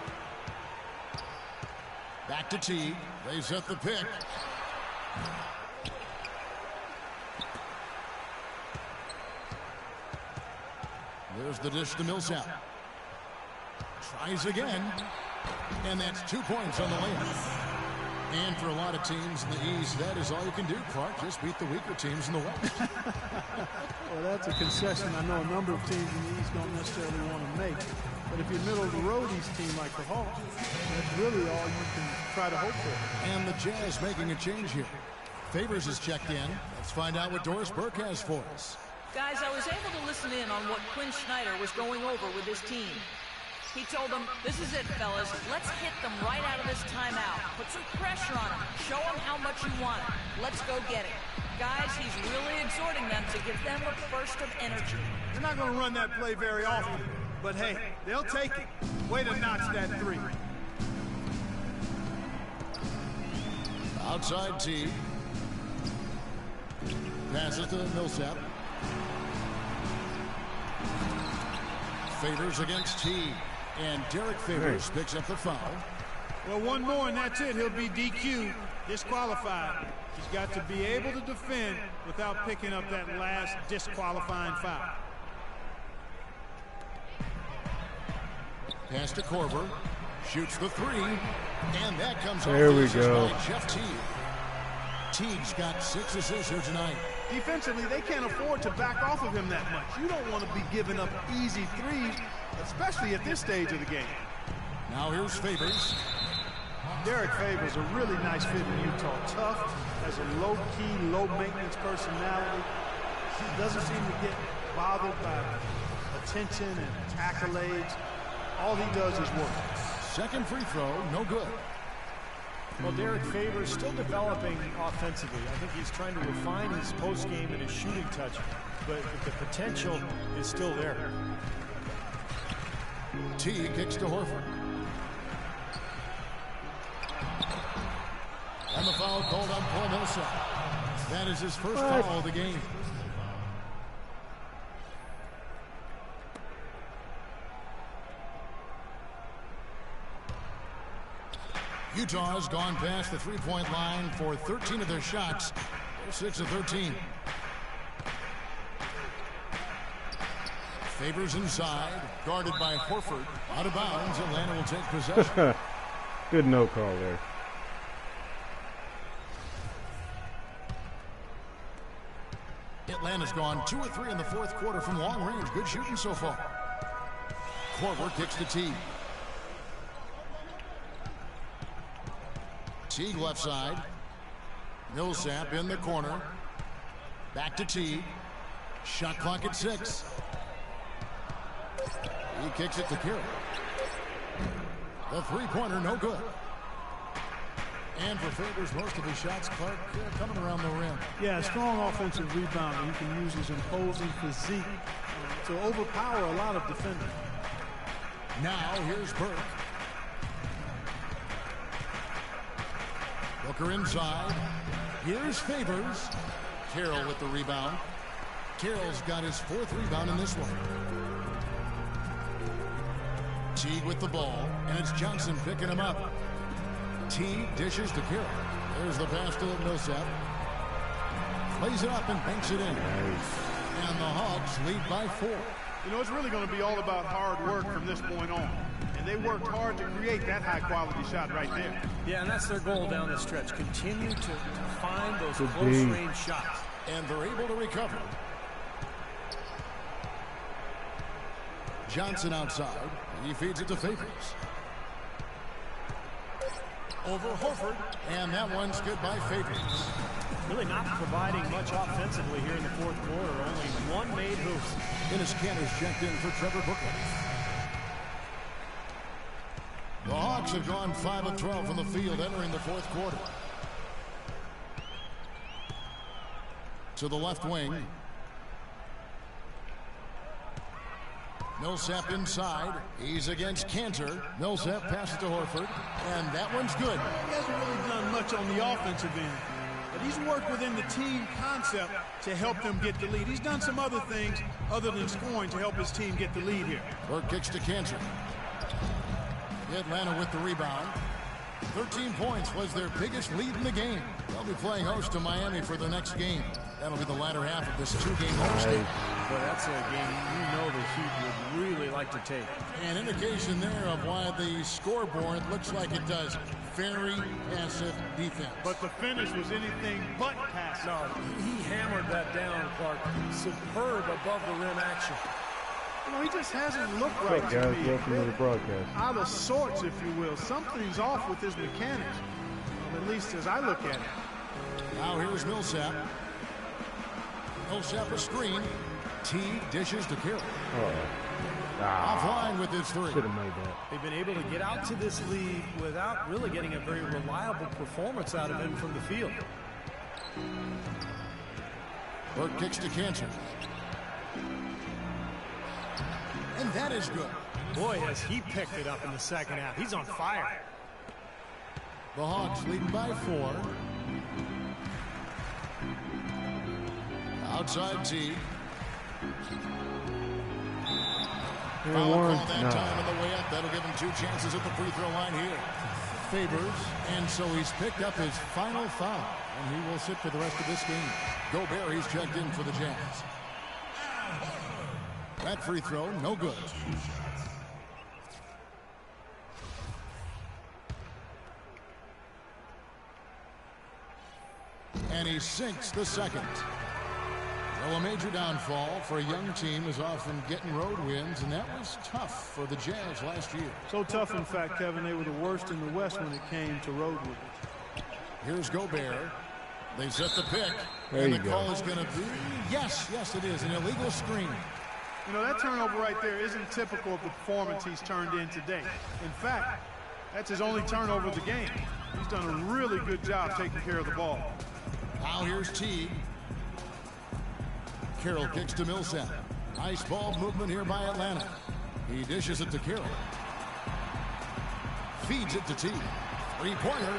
Back to Teague. They set the pick. There's the dish to Millsap. Tries again. And that's 2 points on the layup. And for a lot of teams in the East, that is all you can do, Clark. Just beat the weaker teams in the West. Well, that's a concession I know a number of teams in the East don't necessarily want to make. But if you're middle of the road East team like the Hawks, that's really all you can try to hope for. And the Jazz making a change here. Favors is checked in. Let's find out what Doris Burke has for us. Guys, I was able to listen in on what Quinn Snyder was going over with his team. He told them, this is it, fellas. Let's hit them right out of this timeout. Put some pressure on them. Show them how much you want it. Let's go get it. Guys, he's really exhorting them to give them a burst of energy. They're not going to run that play very often. But, hey, they'll take it. Way to notch that three. Outside T. Passes to Millsap. Favors against T. And Derek Favors picks up the foul. Well, one more and that's it. He'll be DQ'd, disqualified. He's got to be able to defend without picking up that last disqualifying foul. Pass to Korver. Shoots the three. And that comes There off we the go. by Jeff Teague. Teague's got 6 assists here tonight. Defensively, they can't afford to back off of him that much. You don't want to be giving up easy threes, especially at this stage of the game. Now here's Favors. Derek Favors, a really nice fit in Utah. Tough, has a low-key, low-maintenance personality. He doesn't seem to get bothered by attention and accolades. All he does is work. Second free throw, no good. Well, Derek Favors still developing offensively. I think he's trying to refine his post game and his shooting touch, but the potential is still there. T kicks to Horford. And the foul called on Paul Millsap. That is his first foul of the game. Utah's gone past the three-point line for 13 of their shots. They're 6 of 13. Favors inside, guarded by Horford. Out of bounds, Atlanta will take possession. Good no call there. Atlanta's gone 2 of 3 in the fourth quarter from long range. Good shooting so far. Korver kicks to Teague. Teague left side. Millsap in the corner. Back to Teague. Shot clock at 6. He kicks it to Carroll. The three-pointer, no good. And for Favors, most of his shots, Clark, coming around the rim. Yeah, strong offensive rebounder. He can use his imposing physique to overpower a lot of defenders. Now, here's Burke. Booker inside. Here's Favors. Carroll with the rebound. Carroll's got his 4th rebound in this one. Teague with the ball, and it's Johnson picking him up. Teague dishes to Carroll. There's the pass to Millsap. Plays it up and banks it in. And the Hawks lead by 4. You know, it's really going to be all about hard work from this point on. And they worked hard to create that high-quality shot right there. Yeah, and that's their goal down the stretch. Continue to find those close-range shots. And they're able to recover. Johnson outside. He feeds it to Favors. over Horford. And that one's good by Favors. Really not providing much offensively here in the fourth quarter. Only one made hoop. Dennis Cantor's checked in for Trevor Booker. The Hawks have gone 5 of 12 from the field entering the fourth quarter. To the left wing. Millsap inside. He's against Cantor. Millsap passes to Horford. And that one's good. He hasn't really done much on the offensive end. But he's worked within the team concept to help them get the lead. He's done some other things other than scoring to help his team get the lead here. Burke kicks to Cantor. Atlanta with the rebound. 13 points was their biggest lead in the game. They'll be playing host to Miami for their next game. That'll be the latter half of this two-game homestand. Well, that's a game you know the Heat would really like to take. An indication there of why the scoreboard looks like it does. Very passive defense. But the finish was anything but passive. No, he hammered that down, Clark. Superb above the rim action. You know, he just hasn't looked right What's to up, guys? me. Welcome to the broadcast. Out of sorts, if you will. Something's off with his mechanics, at least as I look at it. Now here's Millsap. Millsap a screen. T dishes to Carroll. Offline with his three. Should have made that. They've been able to get out to this lead without really getting a very reliable performance out of him from the field. Burke kicks to Cantor. And that is good. Boy, has he picked it up in the second half. He's on fire. The Hawks leading by 4. Outside T. Foul call that time on the way up. That'll give him 2 chances at the free throw line here. Favors, and so he's picked up his final foul, and he will sit for the rest of this game. Gobert, he's checked in for the Jazz. That free throw, no good. And he sinks the second. Well, a major downfall for a young team is often getting road wins, and that was tough for the Jazz last year. So tough, in fact, Kevin, they were the worst in the West when it came to road wins. Here's Gobert. They set the pick. There and you the go. call is going to be, yes, it is, an illegal screen. You know, that turnover right there isn't typical of the performance he's turned in today. In fact, that's his only turnover of the game. He's done a really good job taking care of the ball. Now here's Teague. Carroll kicks to Millsap. Nice ball movement here by Atlanta. He dishes it to Carroll. Feeds it to Teague. Three-pointer.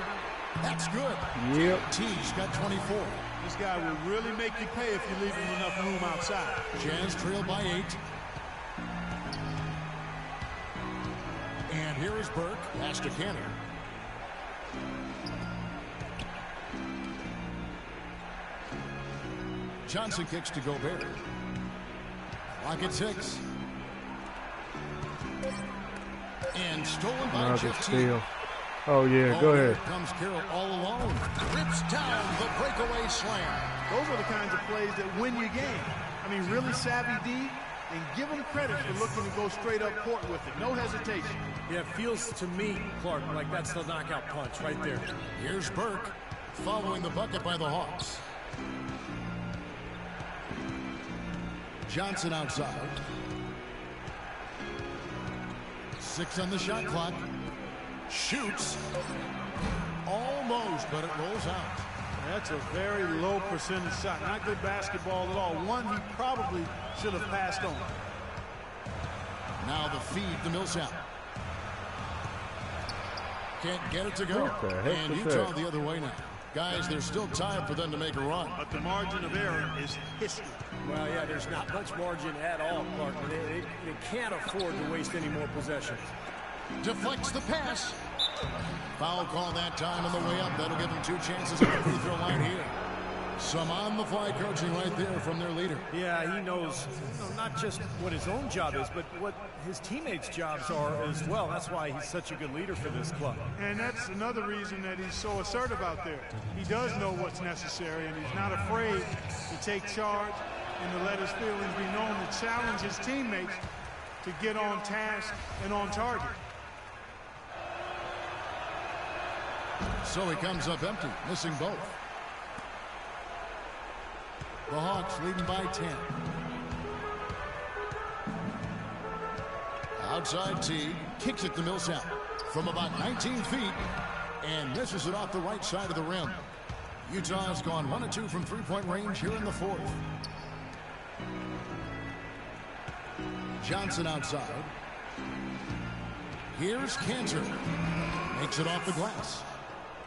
That's good. Yep. Teague's got 24. This guy will really make you pay if you leave him enough room outside. Jazz trail by 8. And here is Burke. Pass to Cantor. Johnson kicks to Gobert. Clock at 6. And stolen by Another Jeff steal. Oh, yeah, go here ahead. comes Carroll all alone. Rips down the breakaway slam. Those are the kinds of plays that win your game. I mean, really savvy D, and give him credit for looking to go straight up court with it. No hesitation. Yeah, it feels to me, Clark, like that's the knockout punch right there. Here's Burke following the bucket by the Hawks. Johnson outside. 6 on the shot clock. Shoots. Almost, but it rolls out. That's a very low percentage shot. Not good basketball at all. One he probably should have passed on. Now the feed to Millsap. Can't get it to go. What the heck And was Utah that? the other way now. Guys, there's still time for them to make a run. But the margin of error is history. Well, yeah, there's not much margin at all, Clark. They can't afford to waste any more possessions. Deflects the pass. Foul call that time on the way up. That'll give them 2 chances at the free throw line here. Some on-the-fly coaching right there from their leader. Yeah, he knows not just what his own job is, but what his teammates' jobs are as well. That's why he's such a good leader for this club. And that's another reason that he's so assertive out there. He does know what's necessary, and he's not afraid to take charge and to let his feelings be known, to challenge his teammates to get on task and on target. So he comes up empty, missing both. The Hawks leading by 10. Outside Teague, kicks it to Millsap from about 19 feet and misses it off the right side of the rim. Utah has gone 1 of 2 from three-point range here in the fourth. Johnson outside. Here's Cantor. Makes it off the glass.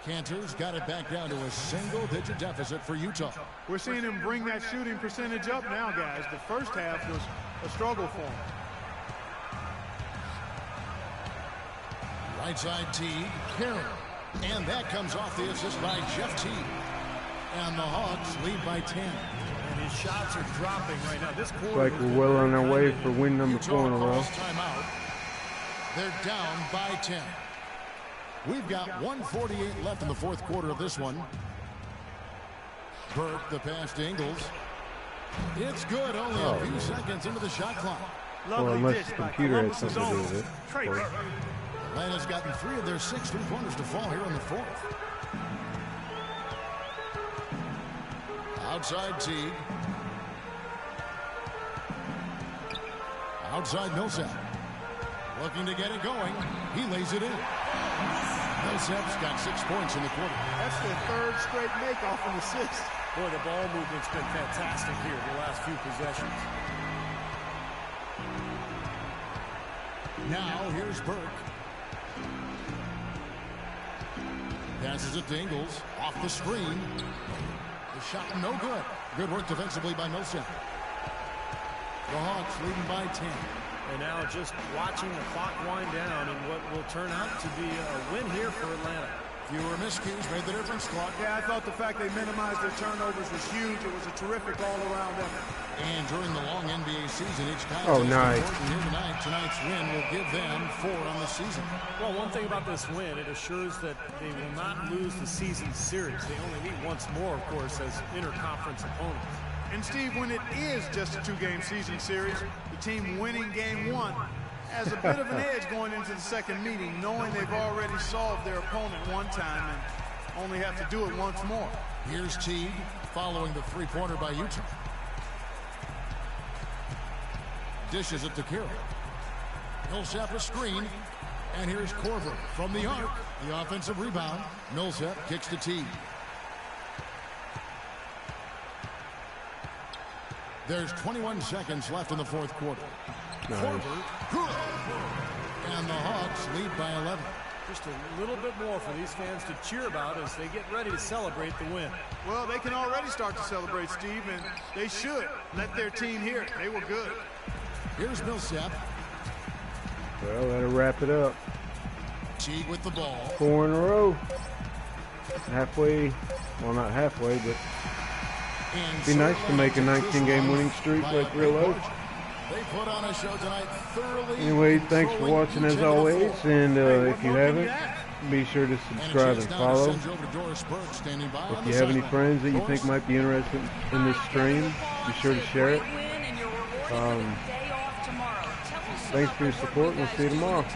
Cantor's got it back down to a single-digit deficit for Utah. We're seeing him bring that shooting percentage up now, guys. The first half was a struggle for him. Right side Teague, Carroll. And that comes off the assist by Jeff Teague. And the Hawks lead by 10. And his shots are dropping right now. This quarter, Like we're well on our way for win number 4 in a row. Timeout. They're down by 10. We've got 1:48 left in the fourth quarter of this one. Burke, the pass to Ingles. It's good, only a few seconds into the shot clock. Well, unless the computer had something to do with it. Atlanta's gotten 3 of their 6 three-pointers to fall here in the fourth. Outside Teague. Outside Millsap. Looking to get it going. He lays it in. Millsap's got 6 points in the quarter. That's their third straight make off an assist. boy, the ball movement's been fantastic here the last few possessions. Now here's Burke. Passes it to Ingles. Off the screen. The shot no good. Good work defensively by Millsap. The Hawks leading by 10. And now just watching the clock wind down and what will turn out to be a win here for Atlanta. Fewer miscues made the difference, Clark. Yeah, I thought the fact they minimized their turnovers was huge. It was a terrific all-around effort. And during the long NBA season, each contest nice. here tonight. Tonight's win will give them 4 on the season. Well, one thing about this win, it assures that they will not lose the season series. They only meet once more, of course, as interconference opponents. And Steve, when it is just a 2-game season series, the team winning game 1 has a bit of an edge going into the second meeting, knowing they've already solved their opponent one time and only have to do it once more. Here's Teague following the three-pointer by Utah. Dishes it to Carroll. Millsap a screen, and here's Korver from the arc. The offensive rebound. Millsap kicks to Teague. There's 21 seconds left in the fourth quarter. Nice. Korver, good. And the Hawks lead by 11. Just a little bit more for these fans to cheer about as they get ready to celebrate the win. Well, they can already start to celebrate, Steve, and they should let their team hear it. They were good. Here's Millsap. Well, that'll wrap it up. Teague with the ball. 4 in a row. Halfway, well, not halfway, but it'd be nice to make a 19-game winning streak like real life. They put on a show tonight thoroughly. Anyway, thanks for watching as always, and if you haven't, be sure to subscribe and follow. If you have any friends that you think might be interested in this stream, be sure to share it. Thanks for your support, and we'll see you tomorrow. It's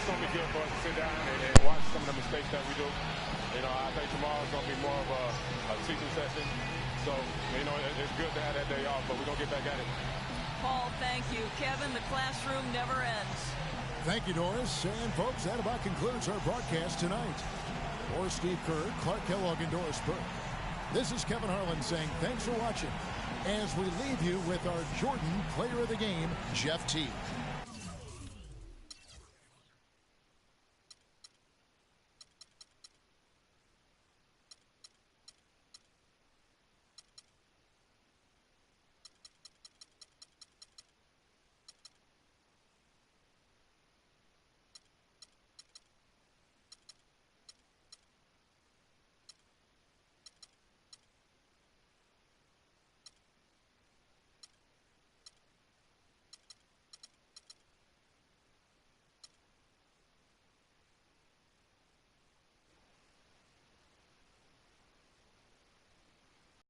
going to be good for us to sit down and watch some of the mistakes that we do. You know, I think tomorrow's going to be more of a teaching session. So, you know, it's good to have that day off, but we're going to get back at it. Paul, thank you. Kevin, the classroom never ends. Thank you, Doris. And, folks, that about concludes our broadcast tonight. For Steve Kerr, Clark Kellogg, and Doris Burke, this is Kevin Harlan saying thanks for watching as we leave you with our Jordan Player of the Game, Jeff Teague.